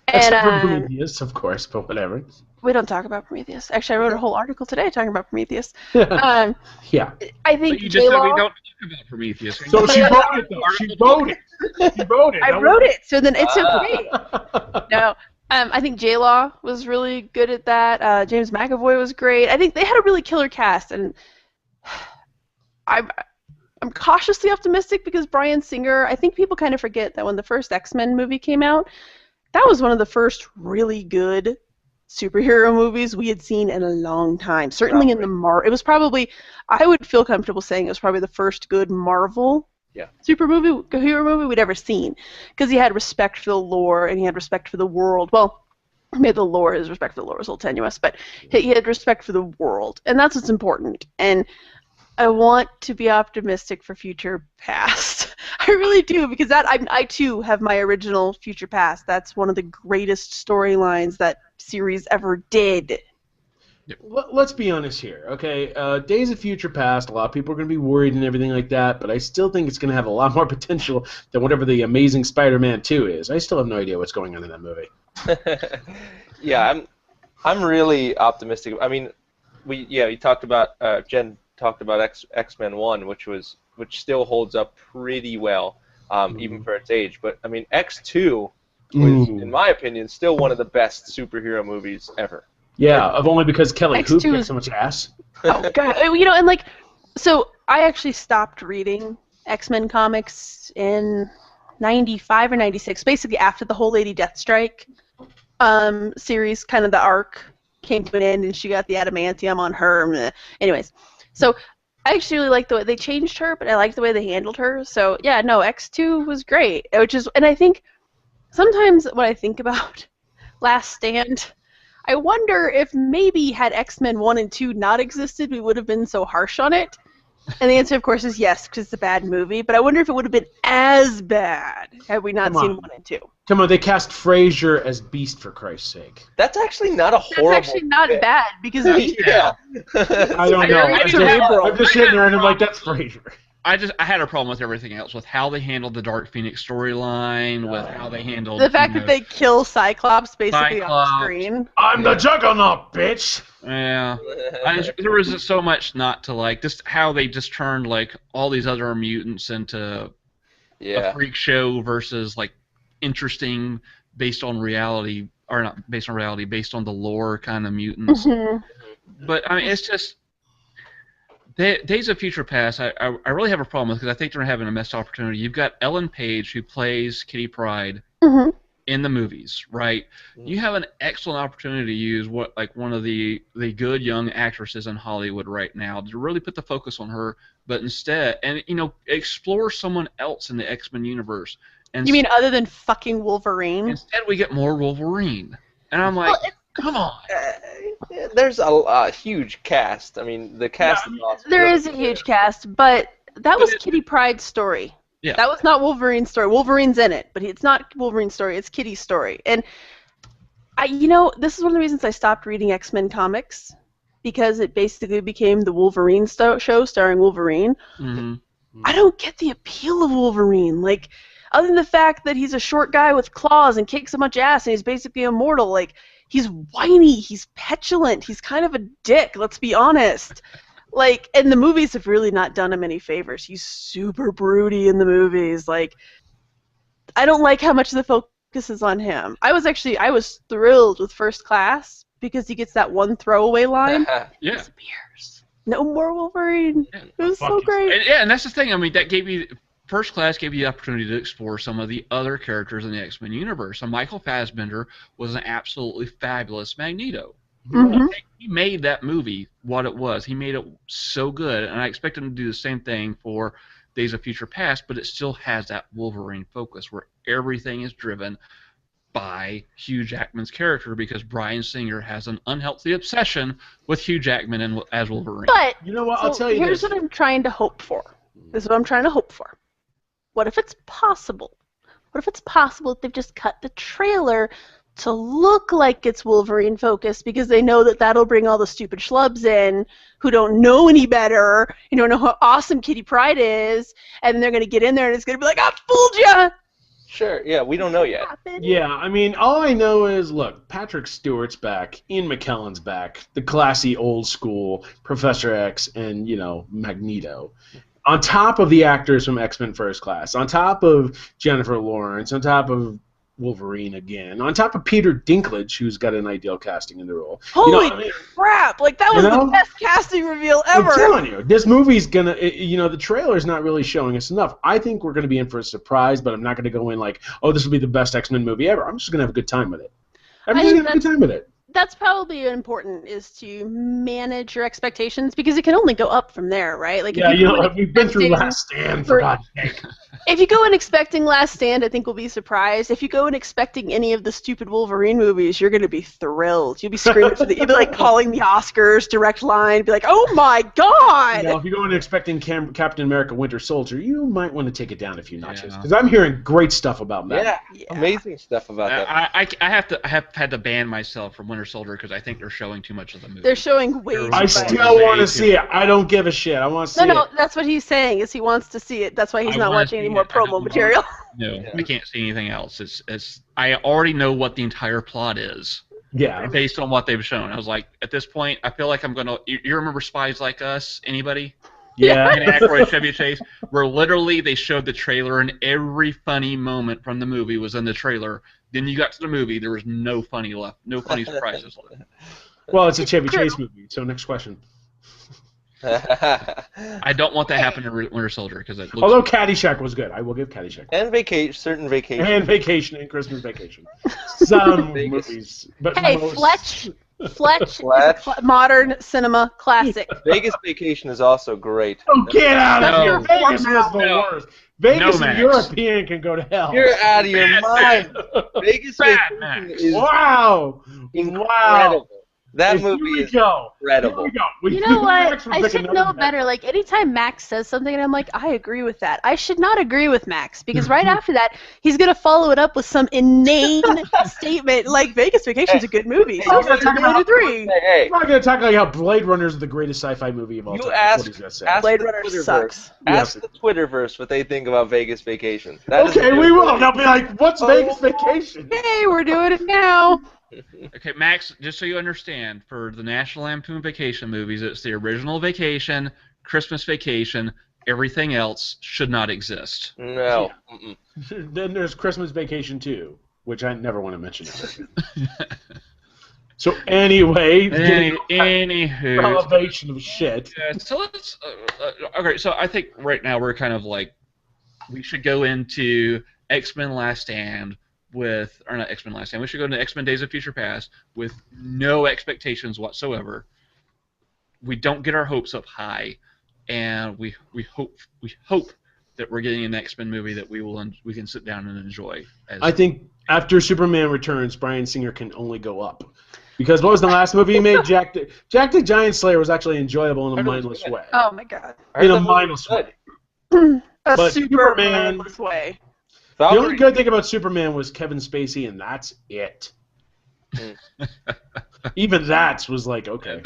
Except for Prometheus, of course, but whatever. We don't talk about Prometheus. Actually, I wrote a whole article today talking about Prometheus. Yeah. I think But you just said we J-Law, don't talk about Prometheus. So she wrote it, though. She wrote it. She wrote it. I wrote it, so then it's okay. No, I think J-Law was really good at that. James McAvoy was great. I think they had a really killer cast, and I'm cautiously optimistic because Bryan Singer, I think people kind of forget that when the first X-Men movie came out, that was one of the first really good superhero movies we had seen in a long time. Certainly in the it was probably, I would feel comfortable saying it was probably the first good Marvel superhero movie we'd ever seen, because he had respect for the lore and he had respect for the world. Well, maybe the lore, his respect for the lore was a little tenuous, but he had respect for the world, and that's what's important. And I want to be optimistic for Future Past. I really do, because I too have my original Future Past. That's one of the greatest storylines that series ever did. Let's be honest here, okay? Days of Future Past, a lot of people are going to be worried and everything like that, but I still think it's going to have a lot more potential than whatever the Amazing Spider-Man 2 is. I still have no idea what's going on in that movie. Yeah, I'm really optimistic. I mean, you talked about Jen talked about X-Men 1, which still holds up pretty well, even for its age. But I mean, X2 was, in my opinion, still one of the best superhero movies ever. Yeah, only because Kelly Hoop X2 gets so much ass. Oh god, and like, so I actually stopped reading X-Men comics in '95 or '96, basically after the whole Lady Deathstrike series, kind of the arc came to an end, and she got the adamantium on her. Anyways, so I actually really liked the way they changed her, but I liked the way they handled her. So yeah, no, X2 was great. And I think sometimes when I think about Last Stand, I wonder if maybe had X-Men 1 and 2 not existed, we would have been so harsh on it. And the answer, of course, is yes, because it's a bad movie. But I wonder if it would have been as bad had we not seen 1 and 2. Come on, they cast Frasier as Beast, for Christ's sake. That's actually not a horrible. That's actually not bad, because Yeah. I don't know. I'm just sitting there and I'm like, that's Frasier. I had a problem with everything else, with how they handled the Dark Phoenix storyline, with how they handled the fact that they kill Cyclops basically Cyclops. on screen. I'm the Juggernaut, bitch! Yeah, there was just so much not to like. Just how they just turned like all these other mutants into a freak show versus like interesting based on reality, or not based on reality, based on the lore kind of mutants. Mm-hmm. But I mean, it's just. Days of Future Past, I really have a problem with, because I think they're having a missed opportunity. You've got Ellen Page, who plays Kitty Pryde in the movies, right? You have an excellent opportunity to use one of the good young actresses in Hollywood right now to really put the focus on her, but instead, explore someone else in the X-Men universe. And you mean other than fucking Wolverine? Instead, we get more Wolverine, and I'm like, come on. There's a huge cast. I mean, the cast is awesome. There is a huge cast, but that was Kitty Pryde's story. Yeah. That was not Wolverine's story. Wolverine's in it, but it's not Wolverine's story. It's Kitty's story. And this is one of the reasons I stopped reading X-Men comics, because it basically became the Wolverine show starring Wolverine. Mm-hmm. I don't get the appeal of Wolverine. Like, other than the fact that he's a short guy with claws and kicks a bunch of ass and he's basically immortal, like, he's whiny, he's petulant, he's kind of a dick, let's be honest. Like, and the movies have really not done him any favors. He's super broody in the movies. Like, I don't like how much the focus is on him. I was thrilled with First Class because he gets that one throwaway line. Yeah. Disappears. No more Wolverine. Yeah. It was so great. And that's the thing. I mean, that gave you... First Class gave you the opportunity to explore some of the other characters in the X-Men universe. And Michael Fassbender was an absolutely fabulous Magneto. Mm-hmm. He made that movie what it was. He made it so good, and I expect him to do the same thing for Days of Future Past, but it still has that Wolverine focus where everything is driven by Hugh Jackman's character, because Bryan Singer has an unhealthy obsession with Hugh Jackman as Wolverine. But you know what? I'll tell you here's this. what I'm trying to hope for. This is what I'm trying to hope for. What if it's possible? What if it's possible that they've just cut the trailer to look like it's Wolverine focused, because they know that that'll bring all the stupid schlubs in who don't know any better, you don't know how awesome Kitty Pryde is, and they're going to get in there and it's going to be like, I fooled ya! Sure, yeah, we don't know yet. Yeah, I mean, all I know is, look, Patrick Stewart's back, Ian McKellen's back, the classy old school Professor X and, Magneto. On top of the actors from X-Men First Class, on top of Jennifer Lawrence, on top of Wolverine again, on top of Peter Dinklage, who's got an ideal casting in the role. Holy crap! Like, that was the best casting reveal ever! I'm telling you, this movie's gonna, the trailer's not really showing us enough. I think we're gonna be in for a surprise, but I'm not gonna go in like, oh, this will be the best X-Men movie ever. I'm just gonna have a good time with it. I'm just gonna have a good time with it. That's probably important, is to manage your expectations, because it can only go up from there, right? Like, yeah, we've been through Last Stand, for God's sake. If you go in expecting Last Stand, I think we'll be surprised. If you go in expecting any of the stupid Wolverine movies, you're going to be thrilled. You'll be screaming you'll be like calling the Oscars, direct line, be like, oh my God! If you go in expecting Captain America Winter Soldier, you might want to take it down a few notches, because I'm hearing great stuff about that. Yeah, amazing stuff about that. I have had to ban myself from Winter Soldier because I think they're showing too much of the movie. They're showing way too I I much. still want to see it. I don't give a shit. I want to see No, it. that's what he's saying. Is he wants to see it. That's why he's I not wanna watching any see more it. I don't promo want- material. No, Yeah. I can't see anything else. It's I already know what the entire plot is Yeah. based on what they've shown. I was like, at this point, I feel like I'm gonna. You remember Spies Like Us? Anybody? Yeah. And Aykroyd, Chevy Chase, where literally they showed the trailer and every funny moment from the movie was in the trailer. Then you got to the movie, there was no funny left, no funny surprises left. Well, it's a Chevy Chase movie. So next question. I don't want that to happen to Winter Soldier because it looks. Although Caddyshack was good, I will give Caddyshack. And certain vacation. And Vacation and Christmas Vacation. Some Vegas. movies, but Hey, most... Fletch is Fletch. a modern cinema classic. Vegas Vacation is also great. Oh, get out of No. here! Vegas was the No. worst. Vegas No, and Max. European can go to hell. You're out of your Bad mind. Vegas Bad Vacation Max. is Wow! incredible. That Here movie we is go. incredible. Here we go. You know what? Max was I like should another know better. Like, anytime Max says something and I'm like, I agree with that, I should not agree with Max because right after that, he's going to follow it up with some inane statement like Vegas Vacation's a good movie. So Hey, I'm going to talk about- 3. Hey, I'm not going to talk like how Blade Runner is the greatest sci-fi movie of all You time. That's what asked- he's gonna say. ask- Blade the Runner Twitterverse. sucks. ask the Twitterverse what they think about Vegas Vacation. That is Okay, a we good will. movie. They'll be like, "What's Oh. Vegas Vacation?" Hey, we're doing it now. Okay, Max, just so you understand, for the National Lampoon Vacation movies, it's the original Vacation, Christmas Vacation, everything else should not exist. No. Mm-mm. Then there's Christmas Vacation too, which I never want to mention. So anyway, Anywho, elevation of shit. so let's. Okay, so I think right now we're kind of like we should go into X-Men Last Stand with, or not X-Men Last Stand. We should go into X-Men Days of Future Past with no expectations whatsoever. We don't get our hopes up high, and we hope that we're getting an X-Men movie that we can sit down and enjoy. I think after Superman Returns, Bryan Singer can only go up. Because what was the last movie he made? Jack the Giant Slayer was actually enjoyable in a mindless way. Oh my god. In a mindless way. Good. A But super Superman- mindless way. The only Valkyrie. good thing about Superman was Kevin Spacey, and that's it. Even that was like, okay.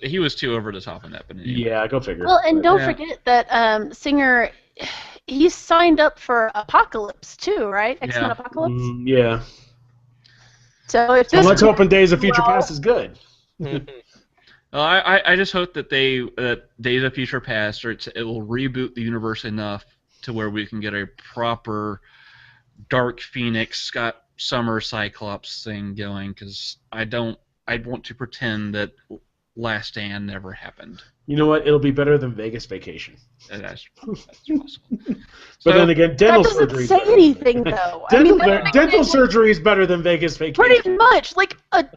He was too over the top in that, but anyway. Yeah, go figure. Well, and don't Yeah. forget that Singer, he signed up for Apocalypse too, right? X-Men Yeah. Apocalypse. Yeah. So if So this let's hope Days of Future well- Past is good. I just hope that that Days of Future Past, it will reboot the universe enough to where we can get a proper Dark Phoenix, Scott Summers, Cyclops thing going. Because I want to pretend that Last Stand never happened. You know what? It'll be better than Vegas Vacation. That's possible. But then again, that dental doesn't surgery. say anything though. I Dental, mean, that- dental surgery is better than Vegas Vacation. pretty much like a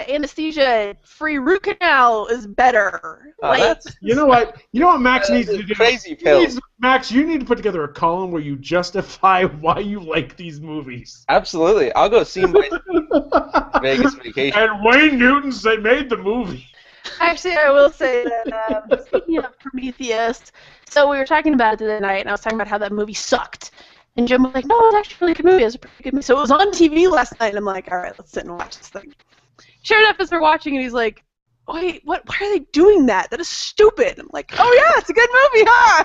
anesthesia-free root canal is better. Oh, Like, that's You know what? Max needs to do? crazy He needs- pills. Max, you need to put together a column where you justify why you like these movies. Absolutely. I'll go see my Vegas Vacation. And Wayne Newton made the movie. actually, I will say that speaking of Prometheus, so we were talking about it the other night, and I was talking about how that movie sucked. And Jim was like, no, it was actually a really good movie. It was a pretty good movie. So it was on TV last night, and I'm like, all right, let's sit and watch this thing. Sure enough, as we're watching, and he's like, wait, what? Why are they doing that? That is stupid. I'm like, oh yeah, it's a good movie, huh?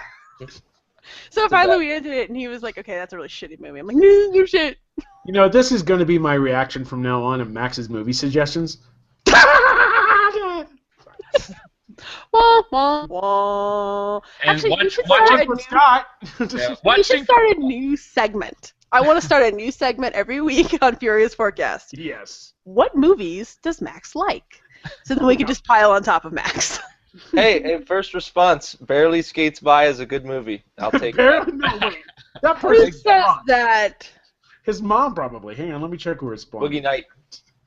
So finally we ended it, and he was like, okay, that's a really shitty movie. I'm like, no shit. You know, this is going to be my reaction from now on in Max's movie suggestions. Wah, wah, wah. And Actually, we should watch start it a For new- Scott. Yeah, we should watching start a new segment. I want to start a new segment every week on Furious Forecast. Yes. What movies does Max like? So then we can just pile on top of Max. Hey, first response. Barely Skates By is a good movie. I'll take Apparently, that. no, wait. That Who person's says mom. that? His mom probably. Hang on, let me check who responds. Boogie Night.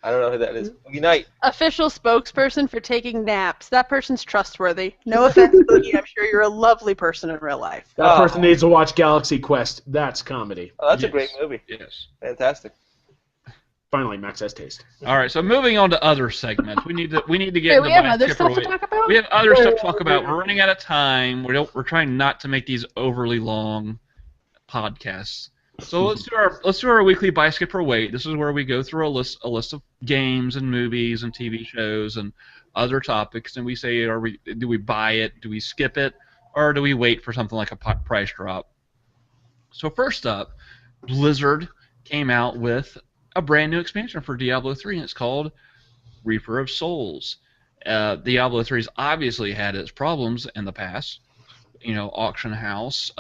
I don't know who that is. Boogie Night. Official spokesperson for taking naps. That person's trustworthy. No offense, Boogie. I'm sure you're a lovely person in real life. That Oh. person needs to watch Galaxy Quest. That's comedy. Oh, that's a Yes. great movie. Yes. Fantastic. Finally, Max has taste. All right, so moving on to other segments. We need to get Hey, into we have my other tip stuff to away. talk about? We have other stuff to talk about. We're running out of time. We're trying not to make these overly long podcasts. So let's do our weekly buy, skip, or wait. This is where we go through a list of games and movies and TV shows and other topics, and we say, do we buy it, do we skip it, or do we wait for something like a price drop? So first up, Blizzard came out with a brand new expansion for Diablo 3, and it's called Reaper of Souls. Diablo 3's obviously had its problems in the past. Auction house,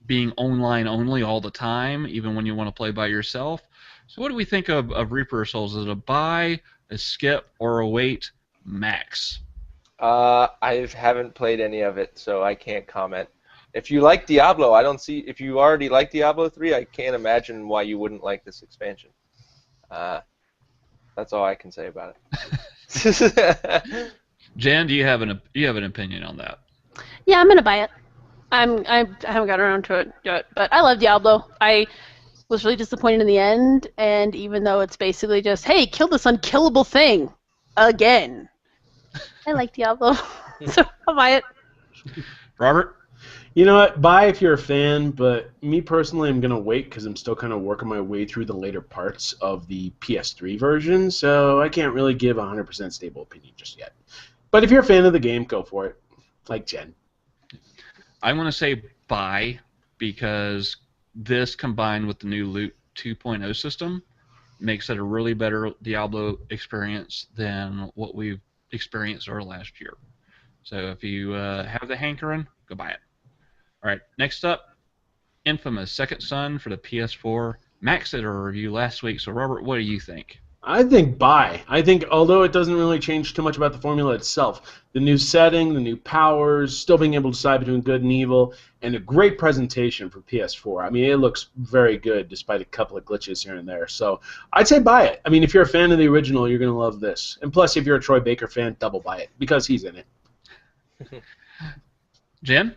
being online only all the time, even when you want to play by yourself. So what do we think of Reaper of Souls? Is it a buy, a skip, or a wait? Max. I haven't played any of it, so I can't comment. If you like Diablo, I don't see. If you already like Diablo 3, I can't imagine why you wouldn't like this expansion. That's all I can say about it. Jen, do you have an opinion on that? Yeah, I'm gonna buy it. I haven't got around to it yet, but I love Diablo. I was really disappointed in the end, and even though it's basically just, hey, kill this unkillable thing again, I like Diablo, so I'll buy it. Robert? You know what? Buy if you're a fan, but me personally, I'm going to wait because I'm still kind of working my way through the later parts of the PS3 version, so I can't really give a 100% stable opinion just yet. But if you're a fan of the game, go for it. Like Jen. I'm going to say buy because this combined with the new Loot 2.0 system makes it a really better Diablo experience than what we've experienced over last year. So if you have the hankering, go buy it. All right, next up, Infamous Second Son for the PS4. Max did a review last week, so Robert, what do you think? I think buy. I think although it doesn't really change too much about the formula itself, the new setting, the new powers, still being able to decide between good and evil, and a great presentation for PS4. I mean, it looks very good despite a couple of glitches here and there. So I'd say buy it. I mean, if you're a fan of the original, you're going to love this. And plus, if you're a Troy Baker fan, double buy it because he's in it. Jen?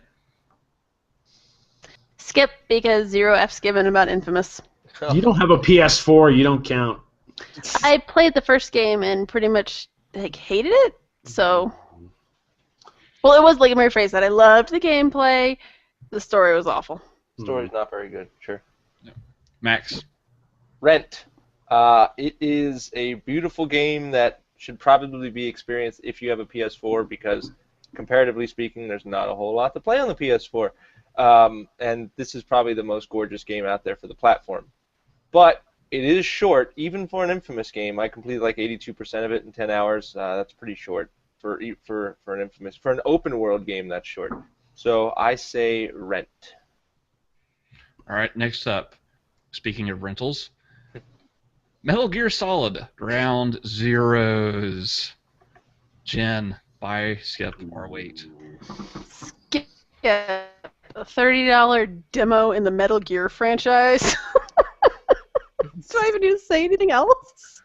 Skip, because 0F's given about Infamous. You don't have a PS4, you don't count. I played the first game and pretty much hated it, so... Well, it was, let me rephrase that. I loved the gameplay. The story was awful. Story's not very good, sure. No. Max? Rent. It is a beautiful game that should probably be experienced if you have a PS4 because, comparatively speaking, there's not a whole lot to play on the PS4. And this is probably the most gorgeous game out there for the platform. But it is short, even for an Infamous game. I completed like 82% of it in 10 hours. That's pretty short for an Infamous. For an open world game, that's short. So I say rent. All right, next up, speaking of rentals, Metal Gear Solid Ground Zeroes. Jen, buy, skip, or wait? Skip. A $30 demo in the Metal Gear franchise. Do I even need to say anything else?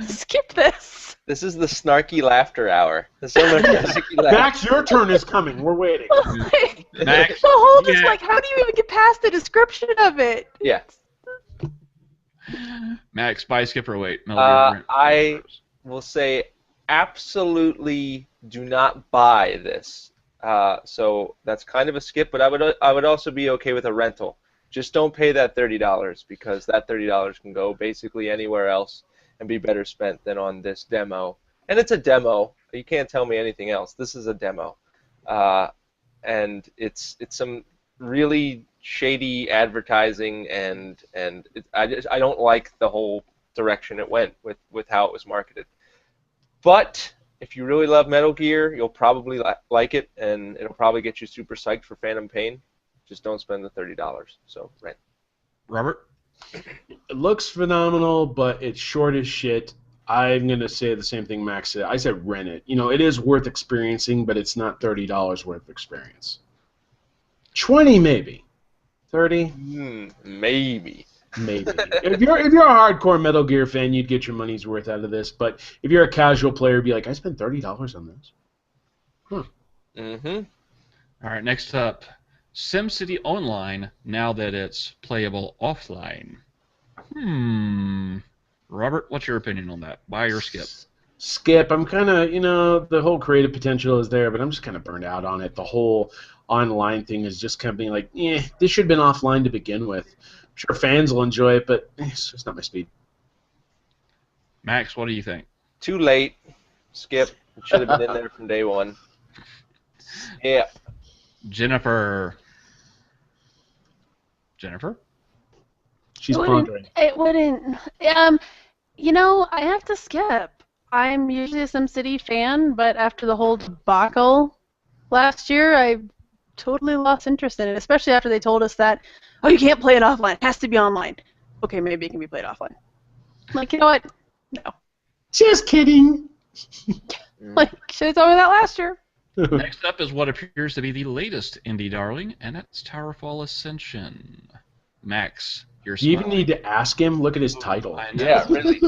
Skip this. This is the snarky laughter hour. Max, your turn is coming. We're waiting. Max, The whole just how do you even get past the description of it? Yeah. Max, buy, skip, or wait? Metal Gear I will say absolutely do not buy this. So that's kind of a skip, but I would also be okay with a rental. Just don't pay that $30 because that $30 can go basically anywhere else and be better spent than on this demo. And it's a demo. You can't tell me anything else. This is a demo, and it's some really shady advertising, and I don't like the whole direction it went with how it was marketed. But if you really love Metal Gear, you'll probably like it, and it'll probably get you super psyched for Phantom Pain. Just don't spend the $30. So rent. Robert? It looks phenomenal, but it's short as shit. I'm going to say the same thing Max said. I said rent it. It is worth experiencing, but it's not $30 worth of experience. 20 maybe. 30? Maybe. Maybe. If you're a hardcore Metal Gear fan, you'd get your money's worth out of this. But if you're a casual player, be like, I spent $30 on this. Huh. All right, next up, SimCity Online, now that it's playable offline. Robert, what's your opinion on that? Buy or skip? Skip. I'm kind of, the whole creative potential is there, but I'm just kind of burned out on it. The whole online thing is just kind of being like, this should have been offline to begin with. I'm sure fans will enjoy it, but it's just not my speed. Max, what do you think? Too late. Skip. It should have been in there from day one. Yeah. Jennifer. She's pondering. It wouldn't. I have to skip. I'm usually a SimCity fan, but after the whole debacle last year, I totally lost interest in it, especially after they told us that, you can't play it offline. It has to be online. Okay, maybe it can be played offline. I'm like, you know what? No. Just kidding. Should have told me that last year. Next up is what appears to be the latest indie darling, and that's Towerfall Ascension. Max, you're You even need to ask him. Look at his title. I know. Yeah, really.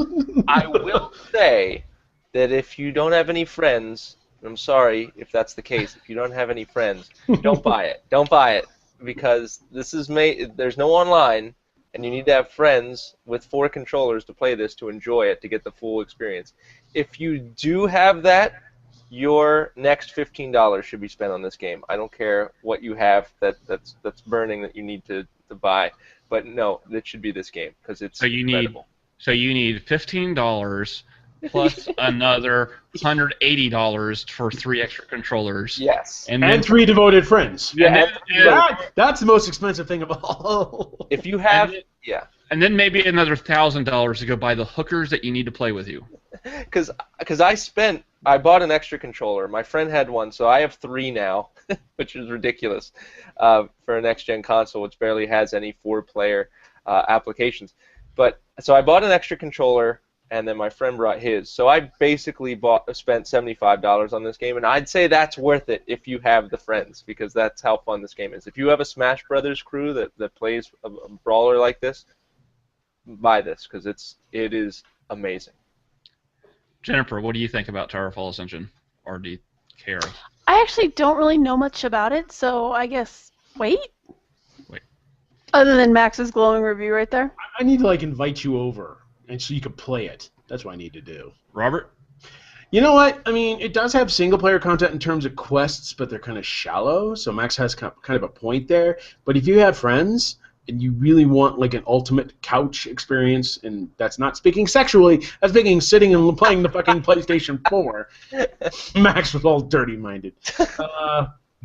I will say that if you don't have any friends, I'm sorry if that's the case, if you don't have any friends, don't buy it. Don't buy it, because this is there's no online, and you need to have friends with 4 controllers to play this to enjoy it, to get the full experience. If you do have that, your next $15 should be spent on this game. I don't care what you have that's burning that you need to buy, but no, it should be this game because it's incredible. So you need $15 plus another $180 for 3 extra controllers. Yes. And 3 devoted friends. Yeah. That's the most expensive thing of all. If you have, And then maybe another $1,000 to go buy the hookers that you need to play with you. Because I bought an extra controller. My friend had one, so I have 3 now, which is ridiculous for a next-gen console, which barely has any 4-player applications. But so I bought an extra controller, and then my friend brought his. So I basically spent $75 on this game, and I'd say that's worth it if you have the friends, because that's how fun this game is. If you have a Smash Brothers crew that plays a brawler like this, buy this, because it is amazing. Jennifer, what do you think about Towerfall Ascension? Or do you care? I actually don't really know much about it, so I guess wait. Other than Max's glowing review right there. I need to invite you over, and so you can play it. That's what I need to do. Robert? You know what? I mean, it does have single-player content in terms of quests, but they're kind of shallow, so Max has kind of a point there. But if you have friends and you really want an ultimate couch experience, and that's not speaking sexually, that's speaking sitting and playing the fucking PlayStation 4. Max was all dirty-minded.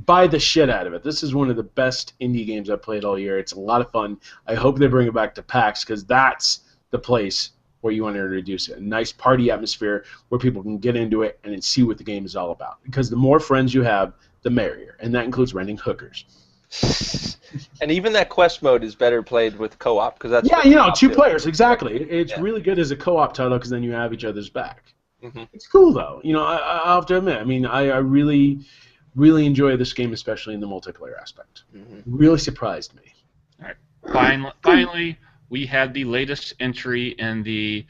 Buy the shit out of it. This is one of the best indie games I've played all year. It's a lot of fun. I hope they bring it back to PAX, because that's the place where you want to introduce it. A nice party atmosphere where people can get into it and then see what the game is all about. Because the more friends you have, the merrier. And that includes renting hookers. And even that quest mode is better played with co-op, because that's 2 players, exactly. It's really good as a co-op title because then you have each other's back. Mm-hmm. It's cool though. I'll have to admit. I mean, I really, really enjoy this game, especially in the multiplayer aspect. Mm-hmm. Really surprised me. All right. Finally, we had the latest entry in the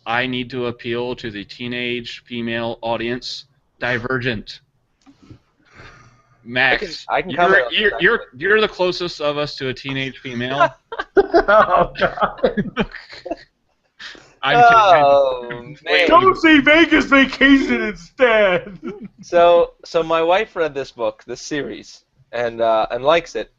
I need to appeal to the teenage female audience, Divergent. Max, I can you're the closest of us to a teenage female. Oh, God. I'm man. Don't say Vegas Vacation instead. So my wife read this book, this series, and likes it.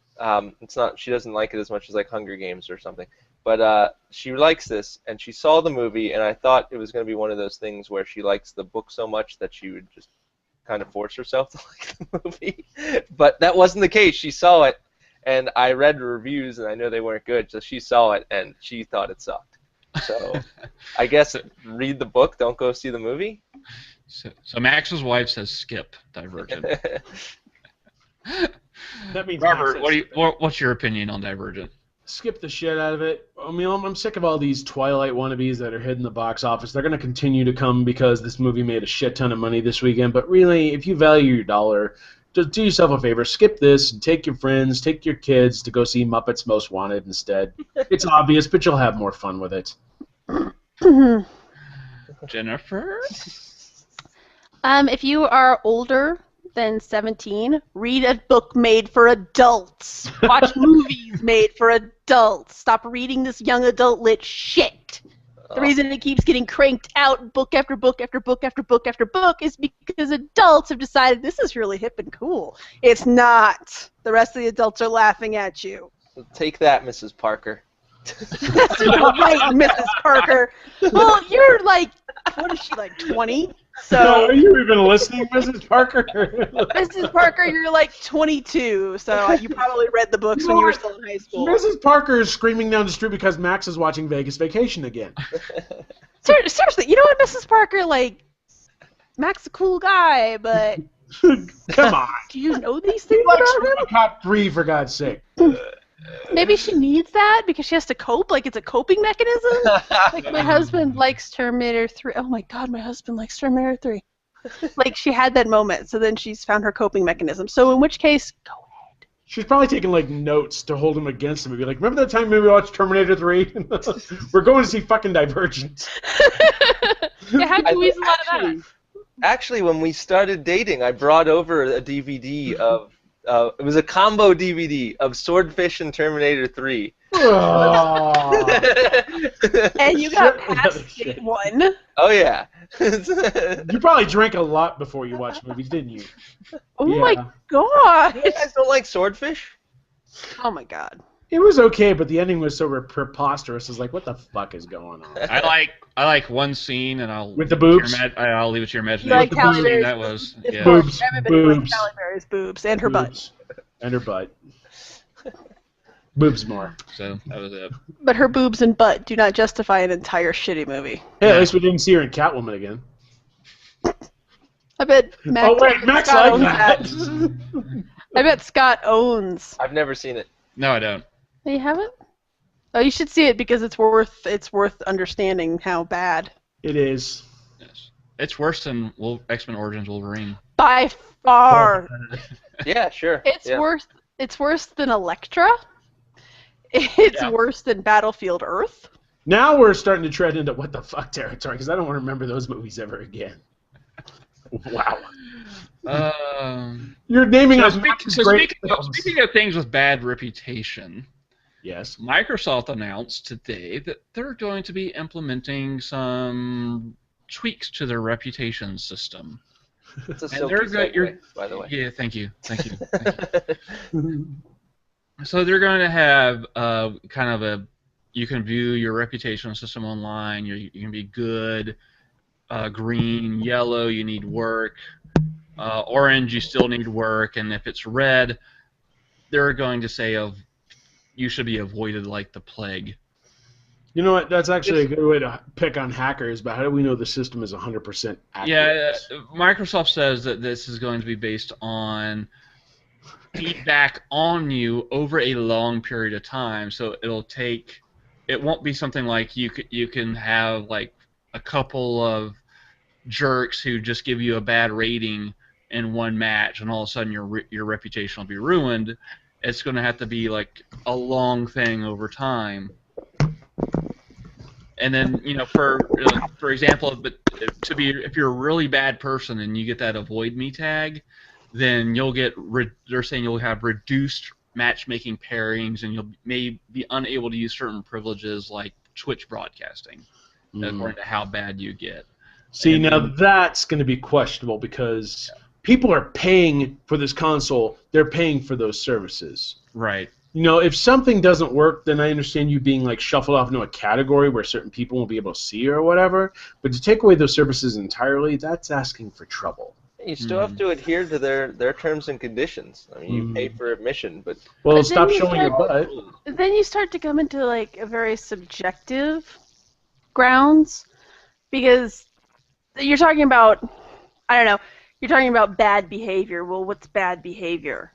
She doesn't like it as much as Hunger Games or something, but she likes this, and she saw the movie, and I thought it was going to be one of those things where she likes the book so much that she would just kind of force herself to like the movie. But that wasn't the case. She saw it, and I read the reviews, and I know they weren't good, so she saw it, and she thought it sucked. So I guess read the book, don't go see the movie. So Max's wife says skip Divergent. That means Robert, what's your opinion on Divergent? Skip the shit out of it. I mean, I'm sick of all these Twilight wannabes that are hitting the box office. They're going to continue to come because this movie made a shit ton of money this weekend. But really, if you value your dollar, just do yourself a favor. Skip this and take your friends, take your kids to go see Muppets Most Wanted instead. It's obvious, but you'll have more fun with it. Jennifer? If you are older than 17, read a book made for adults. Watch movies made for adults. Stop reading this young adult lit shit. The reason it keeps getting cranked out book after book after book after book after book is because adults have decided this is really hip and cool. It's not. The rest of the adults are laughing at you. Take that, Mrs. Parker. That's right, Mrs. Parker. Well, you're like, what is she, like 20? So, are you even listening, Mrs. Parker? Mrs. Parker, you're like 22, so you probably read the books when you were still in high school. Mrs. Parker is screaming down the street because Max is watching Vegas Vacation again. Seriously, you know what, Mrs. Parker, like, Mac's a cool guy, but... Come on. Do you know these things Like about him? Cop 3, for God's sake. Maybe she needs that because she has to cope, like it's a coping mechanism. Like my husband likes Terminator 3. Oh my god, my husband likes Terminator 3. Like she had that moment, so then she's found her coping mechanism. So in which case, go ahead. She's probably taking like notes to hold him against him and be like, remember that time we watched Terminator 3? We're going to see fucking Divergent. Yeah, how do we use a lot of that? Actually, when we started dating, I brought over a DVD of it was a combo DVD of Swordfish and Terminator 3. And you got past day 1. Oh yeah. You probably drank a lot before you watched movies, didn't you? Oh Yeah. my god. You guys don't like Swordfish? Oh my god. It was okay, but the ending was so preposterous. It's like, what the fuck is going on? I like one scene, and I'll With the boobs? I'll leave it to your You imagination. like the Halle boobs. Berry's That was yeah. Boobs. Everybody likes Boobs. Halle Berry's boobs and her butt. Boobs. And her butt. Boobs more. So that was it. But her boobs and butt do not justify an entire shitty movie. Hey, at least we didn't see her in Catwoman again. I bet Max. Oh wait, Max Scott liked owns that. I bet Scott owns. I've never seen it. No, I don't. Oh, you haven't? Oh, you should see it because it's worth understanding how bad. It is. Yes. It's worse than X-Men Origins Wolverine. By far, Yeah, sure. it's yeah. worse. It's worse than Elektra. It's Yeah. worse than Battlefield Earth. Now we're starting to tread into what the fuck territory because I don't want to remember those movies ever again. Wow. You're naming So us speaking of things with bad reputation, Yes. Microsoft announced today that they're going to be implementing some tweaks to their reputation system. It's a And silky segue, by the way. Yeah, thank you. So they're going to have kind of you can view your reputation system online. You can be good, green, yellow, you need work, orange, you still need work, and if it's red, they're going to say you should be avoided like the plague. You know what? That's actually a good way to pick on hackers, but how do we know the system is 100% accurate? Yeah, Microsoft says that this is going to be based on feedback on you over a long period of time. So it won't be something like you can have like a couple of jerks who just give you a bad rating in one match, and all of a sudden your reputation will be ruined. It's going to have to be like a long thing over time. And then, for example, if you're a really bad person and you get that avoid me tag, then they're saying you'll have reduced matchmaking pairings, and you'll may be unable to use certain privileges like Twitch broadcasting, according to how bad you get. See, now that's going to be questionable because people are paying for this console. They're paying for those services. Right. If something doesn't work, then I understand you being like shuffled off into a category where certain people won't be able to see you or whatever. But to take away those services entirely, that's asking for trouble. You still have to adhere to their terms and conditions. I mean, you pay for admission, but Well, But stop then you showing your butt. Then you start to come into like a very subjective grounds because you're talking about, I don't know, you're talking about bad behavior. Well, what's bad behavior?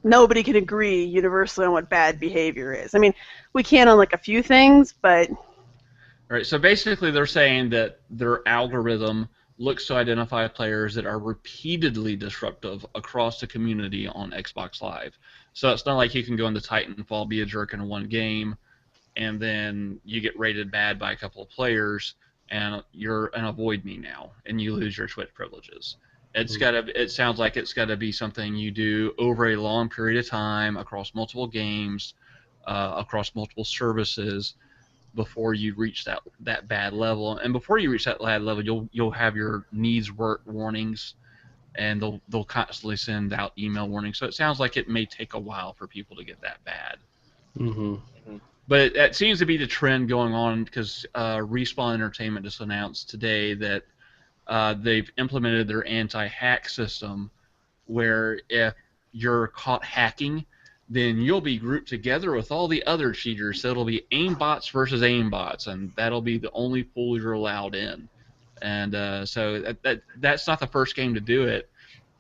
Nobody can agree universally on what bad behavior is. I mean, we can on like a few things, but... Right, so basically they're saying that their algorithm looks to identify players that are repeatedly disruptive across the community on Xbox Live. So it's not like you can go into Titanfall, be a jerk in one game, and then you get rated bad by a couple of players, and you're an avoid me now, and you lose your Twitch privileges. It sounds like it's got to be something you do over a long period of time across multiple games, across multiple services, before you reach that bad level. And before you reach that bad level, you'll have your needs warnings, and they'll constantly send out email warnings. So it sounds like it may take a while for people to get that bad. Mm-hmm. But that seems to be the trend going on, because Respawn Entertainment just announced today that they've implemented their anti-hack system, where if you're caught hacking, then you'll be grouped together with all the other cheaters. So it'll be aimbots versus aimbots, and that'll be the only pool you're allowed in. And so that's not the first game to do it.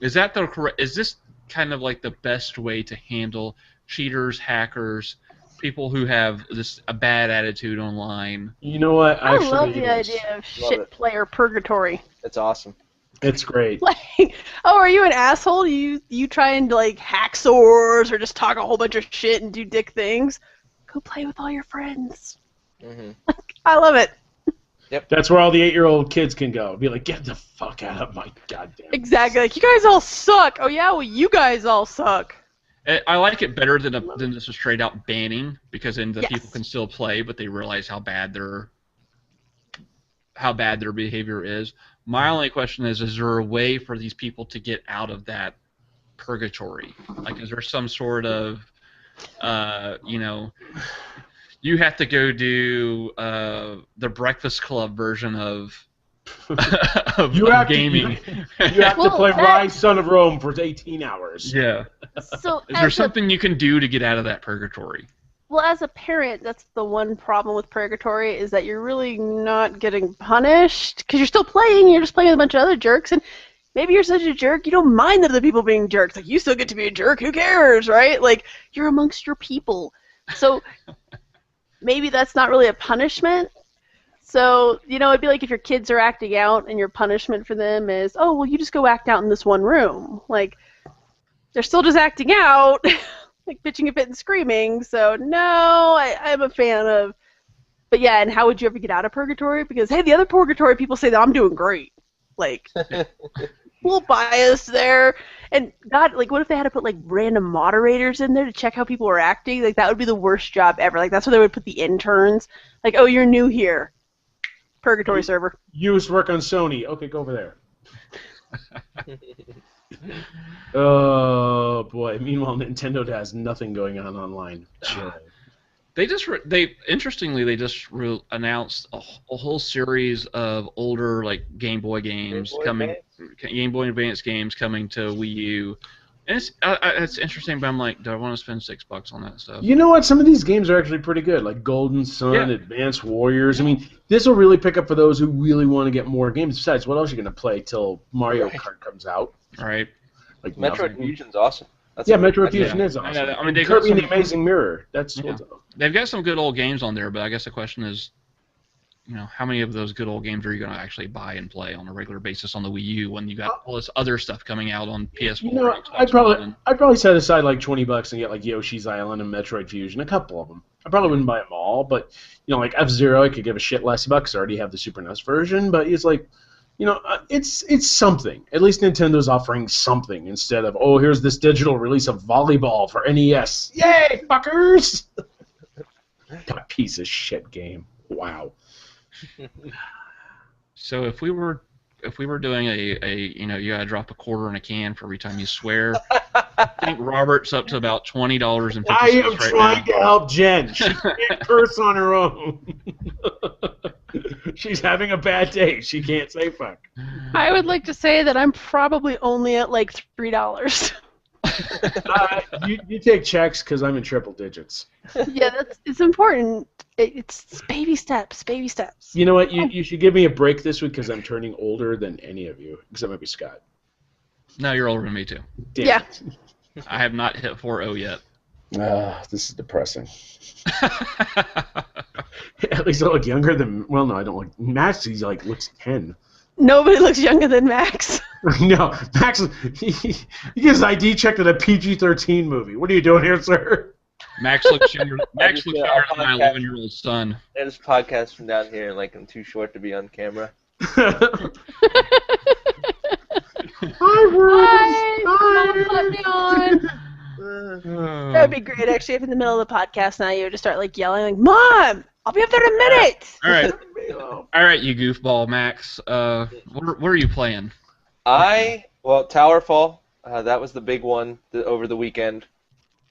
Is that the correct? Is this kind of like the best way to handle cheaters, hackers, people who have a bad attitude online? You know what? I love the idea of shit player purgatory. It's awesome. It's great. Like, oh, are you an asshole? You try and like hack swords or just talk a whole bunch of shit and do dick things? Go play with all your friends. Mm-hmm. I love it. Yep. That's where all the 8-year-old kids can go. Be like, get the fuck out of my goddamn. Exactly. Like, you guys all suck. Oh yeah, well you guys all suck. I like it better than just a straight out banning, because then the Yes. people can still play, but they realize how bad their behavior is. My only question is there a way for these people to get out of that purgatory? Like, is there some sort of, you have to go do the Breakfast Club version of gaming. You have to play Rise, Son of Rome for 18 hours. Yeah. So Is there something you can do to get out of that purgatory? Well, as a parent, that's the one problem with purgatory, is that you're really not getting punished because you're still playing. You're just playing with a bunch of other jerks, and maybe you're such a jerk you don't mind other people being jerks. Like, you still get to be a jerk. Who cares, right? Like, you're amongst your people. So maybe that's not really a punishment. So, it'd be like if your kids are acting out and your punishment for them is, oh, well, you just go act out in this one room. Like, they're still just acting out. Like bitching a fit and screaming, so no, I'm a fan of. But yeah, and how would you ever get out of purgatory? Because hey, the other purgatory people say that I'm doing great. Like, a little bias there. And God, like, what if they had to put like random moderators in there to check how people are acting? Like, that would be the worst job ever. Like, that's where they would put the interns. Like, oh, you're new here. Purgatory server. You used to work on Sony. Okay, go over there. Oh boy! Meanwhile, Nintendo has nothing going on online. Sure. They just announced a whole series of older like Game Boy games Game Boy Advance games coming to Wii U, and it's interesting. But I'm like, do I want to spend $6 on that stuff? You know what? Some of these games are actually pretty good, like Golden Sun, Advanced Warriors. I mean, this will really pick up for those who really want to get more games. Besides, what else are you going to play till Mario Kart comes out? Right. Like Metroid Fusion's awesome. Metroid Fusion is awesome. I mean, Kirby and the Amazing Mirror. They've got some good old games on there, but I guess the question is, how many of those good old games are you going to actually buy and play on a regular basis on the Wii U when you got all this other stuff coming out on PS4? I'd probably set aside like $20 and get like Yoshi's Island and Metroid Fusion, a couple of them. I probably wouldn't buy them all, but like F-Zero, I could give a shit less about because I already have the Super NES version. But it's like, it's something. At least Nintendo's offering something instead of, oh, here's this digital release of volleyball for NES. Yay, fuckers! That piece of shit game. Wow. So if we were doing you gotta drop a quarter in a can for every time you swear, I think Robert's up to about $20.50 I am trying to help Jen. She can't curse on her own. She's having a bad day. She can't say fuck. I would like to say that I'm probably only at like $3. You take checks because I'm in triple digits. Yeah, it's important. It's baby steps, baby steps. You know what? You should give me a break this week because I'm turning older than any of you, except maybe Scott. No, you're older than me too. Damn Yeah. it. I have not hit 4.0 yet. This is depressing. At least I look younger than. Well, no, I don't look. Max, looks 10. Nobody looks younger than Max. No, Max. He gets an ID checked at a PG-13 movie. What are you doing here, sir? Max looks younger. Max looks younger than my 11-year-old son. I just podcast from down here, and I'm too short to be on camera. Hi, Hi. That would be great, actually, if in the middle of the podcast now you would just start, yelling, Mom! I'll be up there in a minute. All right. All right, you goofball, Max. What are you playing? Towerfall. That was the big one over the weekend.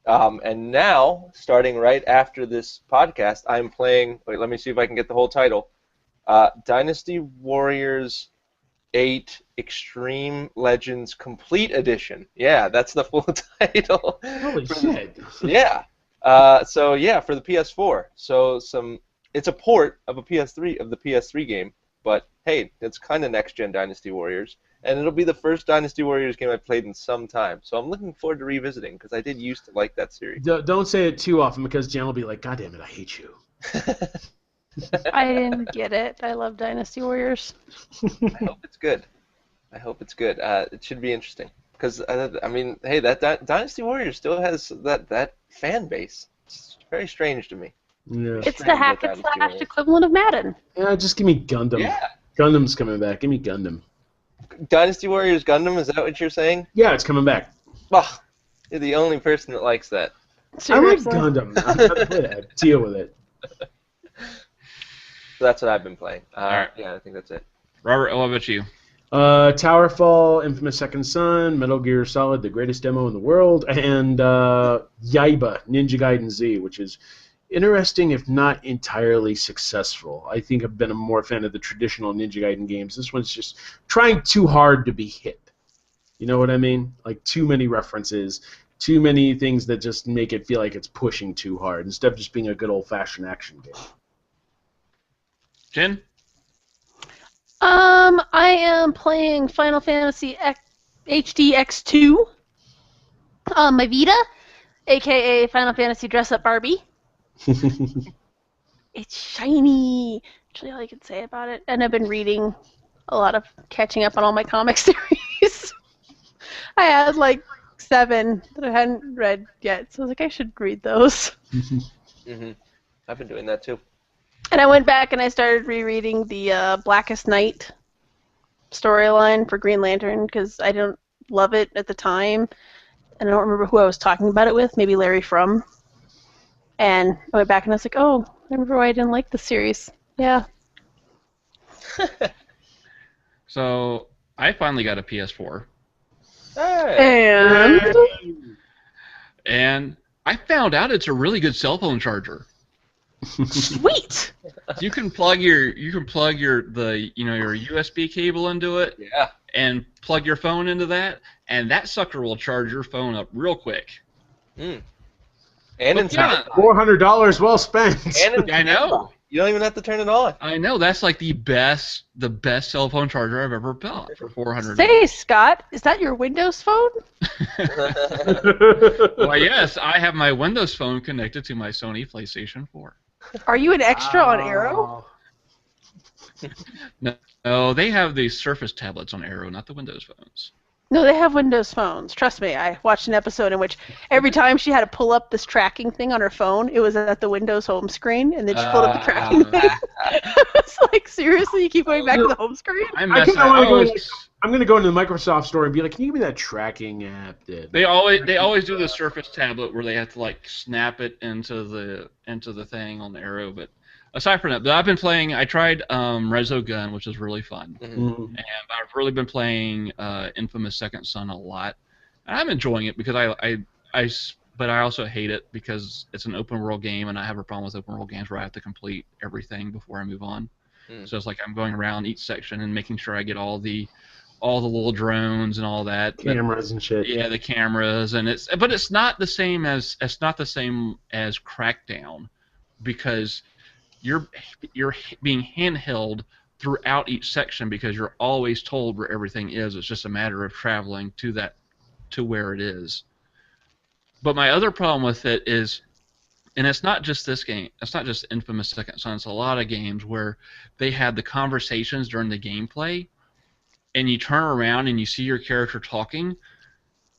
And now, starting right after this podcast, I'm playing. Wait, let me see if I can get the whole title. Dynasty Warriors 8 Extreme Legends Complete Edition. Yeah, that's the full title. Holy shit. Yeah. For the PS4. It's a port of the PS3 game, but hey, it's kind of next-gen Dynasty Warriors, and it'll be the first Dynasty Warriors game I've played in some time. So I'm looking forward to revisiting because I did used to like that series. Don't say it too often because Jan will be like, God damn it, I hate you. I didn't get it. I love Dynasty Warriors. I hope it's good. It should be interesting because hey, that Dynasty Warriors still has that fan base. It's very strange to me. Yeah. It's the hack and slash equivalent of Madden. Yeah, just give me Gundam. Yeah. Gundam's coming back. Give me Gundam. Dynasty Warriors Gundam, is that what you're saying? Yeah, it's coming back. Ugh, you're the only person that likes that. Seriously? I like Gundam. I'm gonna play that. Deal with it. So that's what I've been playing. Alright. Yeah, I think that's it. Robert, what about you? Towerfall, Infamous Second Son, Metal Gear Solid, the greatest demo in the world, and Yaiba, Ninja Gaiden Z, which is interesting if not entirely successful. I think I've been a more fan of the traditional Ninja Gaiden games. This one's just trying too hard to be hip. You know what I mean? Like too many references, too many things that just make it feel like it's pushing too hard instead of just being a good old-fashioned action game. Jen? I am playing Final Fantasy HD X2 on my Vita, aka Final Fantasy Dress Up Barbie. It's shiny. That's really all I can say about it. And I've been reading a lot of catching up on all my comic series. I had like 7 that I hadn't read yet, so I was like, I should read those. Mm-hmm. I've been doing that too. And I went back and I started rereading the Blackest Night storyline for Green Lantern because I didn't love it at the time. And I don't remember who I was talking about it with, maybe Larry Frum. And I went back and I was like, oh, I remember why I didn't like the series. Yeah. So I finally got a PS4. Hey. And I found out it's a really good cell phone charger. Sweet. You can plug your your USB cable into it. Yeah. And plug your phone into that, and that sucker will charge your phone up real quick. Mm. And in yeah, $400 well spent. I know. You don't even have to turn it on. I know. That's like the best cell phone charger I've ever bought for $400. Say, Scott, is that your Windows phone? Well, yes, I have my Windows phone connected to my Sony PlayStation 4. Are you an extra on Arrow? No, they have the Surface tablets on Arrow, not the Windows phones. No, they have Windows phones. Trust me, I watched an episode in which every time she had to pull up this tracking thing on her phone, it was at the Windows home screen, and then she pulled up the tracking thing. It's like, seriously, you keep going back to the home screen? I'm going to go into the Microsoft store and be like, can you give me that tracking app? They always do the Surface tablet where they have to like snap it into the thing on the Arrow, but aside from that, I've been playing. I tried Resogun, which is really fun, and I've really been playing Infamous Second Son a lot. And I'm enjoying it because but I also hate it because it's an open world game, and I have a problem with open world games where I have to complete everything before I move on. So it's like I'm going around each section and making sure I get all the little drones and all that cameras and shit. Yeah, the cameras, and it's not the same as Crackdown because you're being handheld throughout each section because you're always told where everything is. It's just a matter of traveling to where it is. But my other problem with it is, and it's not just this game, it's not just Infamous Second Son, it's a lot of games where they have the conversations during the gameplay, and you turn around and you see your character talking,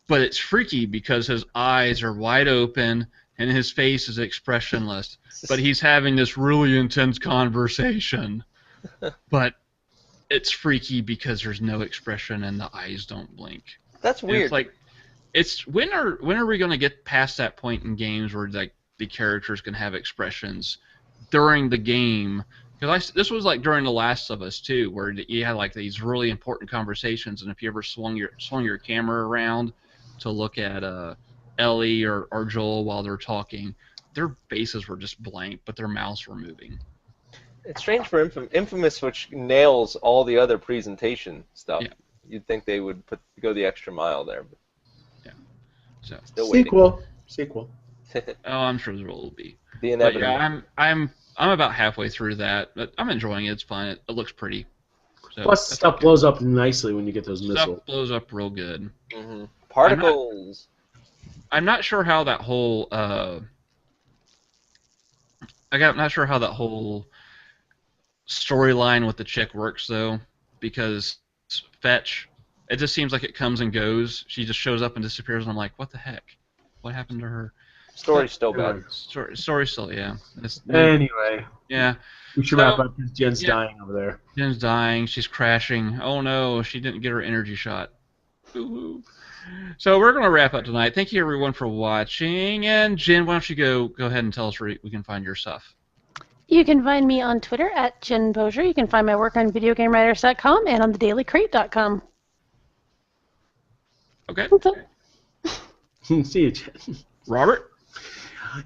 but it's freaky because his eyes are wide open and his face is expressionless, but he's having this really intense conversation. But it's freaky because there's no expression and the eyes don't blink. That's weird. It's like, when are we going to get past that point in games where like the characters can have expressions during the game. Because this was like during The Last of Us too, where you had like these really important conversations, and if you ever swung your camera around to look at Ellie or Joel while they're talking, their faces were just blank, but their mouths were moving. It's strange for Infamous, which nails all the other presentation stuff. Yeah. You'd think they would go the extra mile there. But yeah. So still waiting. Sequel. Oh, I'm sure there will be. The But inevitable. yeah, I'm about halfway through that, but I'm enjoying it. It's fun. It looks pretty. So Plus, that's stuff okay. blows up nicely when you get those missiles. Stuff blows up real good. Mm-hmm. Particles. I'm not sure how that whole I'm not sure how that whole storyline with the chick works though, because Fetch, it just seems like it comes and goes. She just shows up and disappears, and I'm like, what the heck? What happened to her? Story's still bad. Story still, yeah. Anyway, Yeah. we should wrap up because Jen's dying over there. Jen's dying. She's crashing. Oh no, she didn't get her energy shot. Ooh. So we're going to wrap up tonight. Thank you everyone for watching. And Jen, why don't you go ahead and tell us where we can find your stuff. You can find me on Twitter at Jen Bozier. You can find my work on videogamewriters.com and on thedailycrate.com. Okay. See you, Jen. Robert?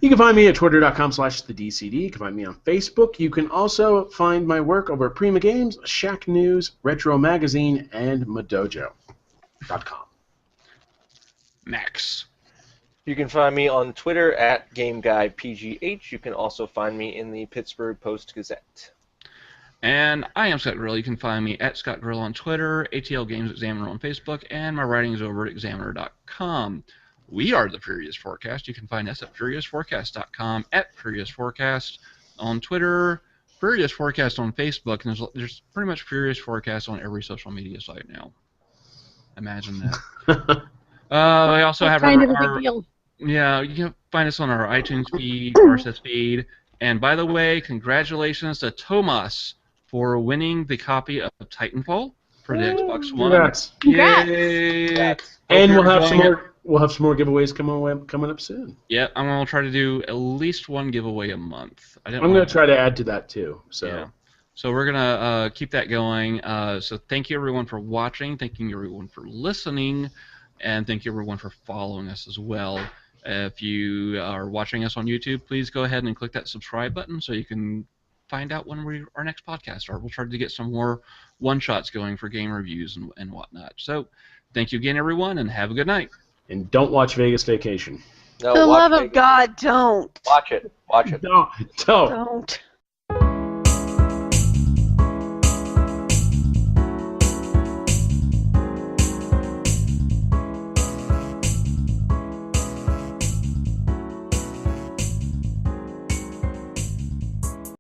You can find me at twitter.com/thedcd. You can find me on Facebook. You can also find my work over at Prima Games, Shack News, Retro Magazine, and Madojo.com. Max. You can find me on Twitter at GameGuyPGH. You can also find me in the Pittsburgh Post-Gazette. And I am Scott Grill. You can find me at Scott Grill on Twitter, ATL Games Examiner on Facebook, and my writing is over at Examiner.com. We are the Furious Forecast. You can find us at FuriousForecast.com, at Furious Forecast on Twitter, Furious Forecast on Facebook, and there's pretty much Furious Forecast on every social media site now. Imagine that. We also have kind of a our big deal. yeah, you can find us on our iTunes feed, RSS feed. And by the way, congratulations to Tomas for winning the copy of Titanfall for the Xbox One. Congrats. Congrats. Yay! Congrats. And Hope we'll you're have some enjoying it. more. We'll have some more giveaways coming up soon. Yeah, I'm gonna try to do at least one giveaway a month. I'm gonna try to add to that too. So. Yeah. So we're gonna keep that going. So thank you everyone for watching. Thank you everyone for listening, and thank you everyone for following us as well. If you are watching us on YouTube, please go ahead and click that subscribe button so you can find out when our next podcast are. We'll try to get some more one-shots going for game reviews and whatnot. So thank you again, everyone, and have a good night. And don't watch Vegas Vacation. No, For the watch love of Vegas. God, don't. Watch it. Watch it. Don't. Don't.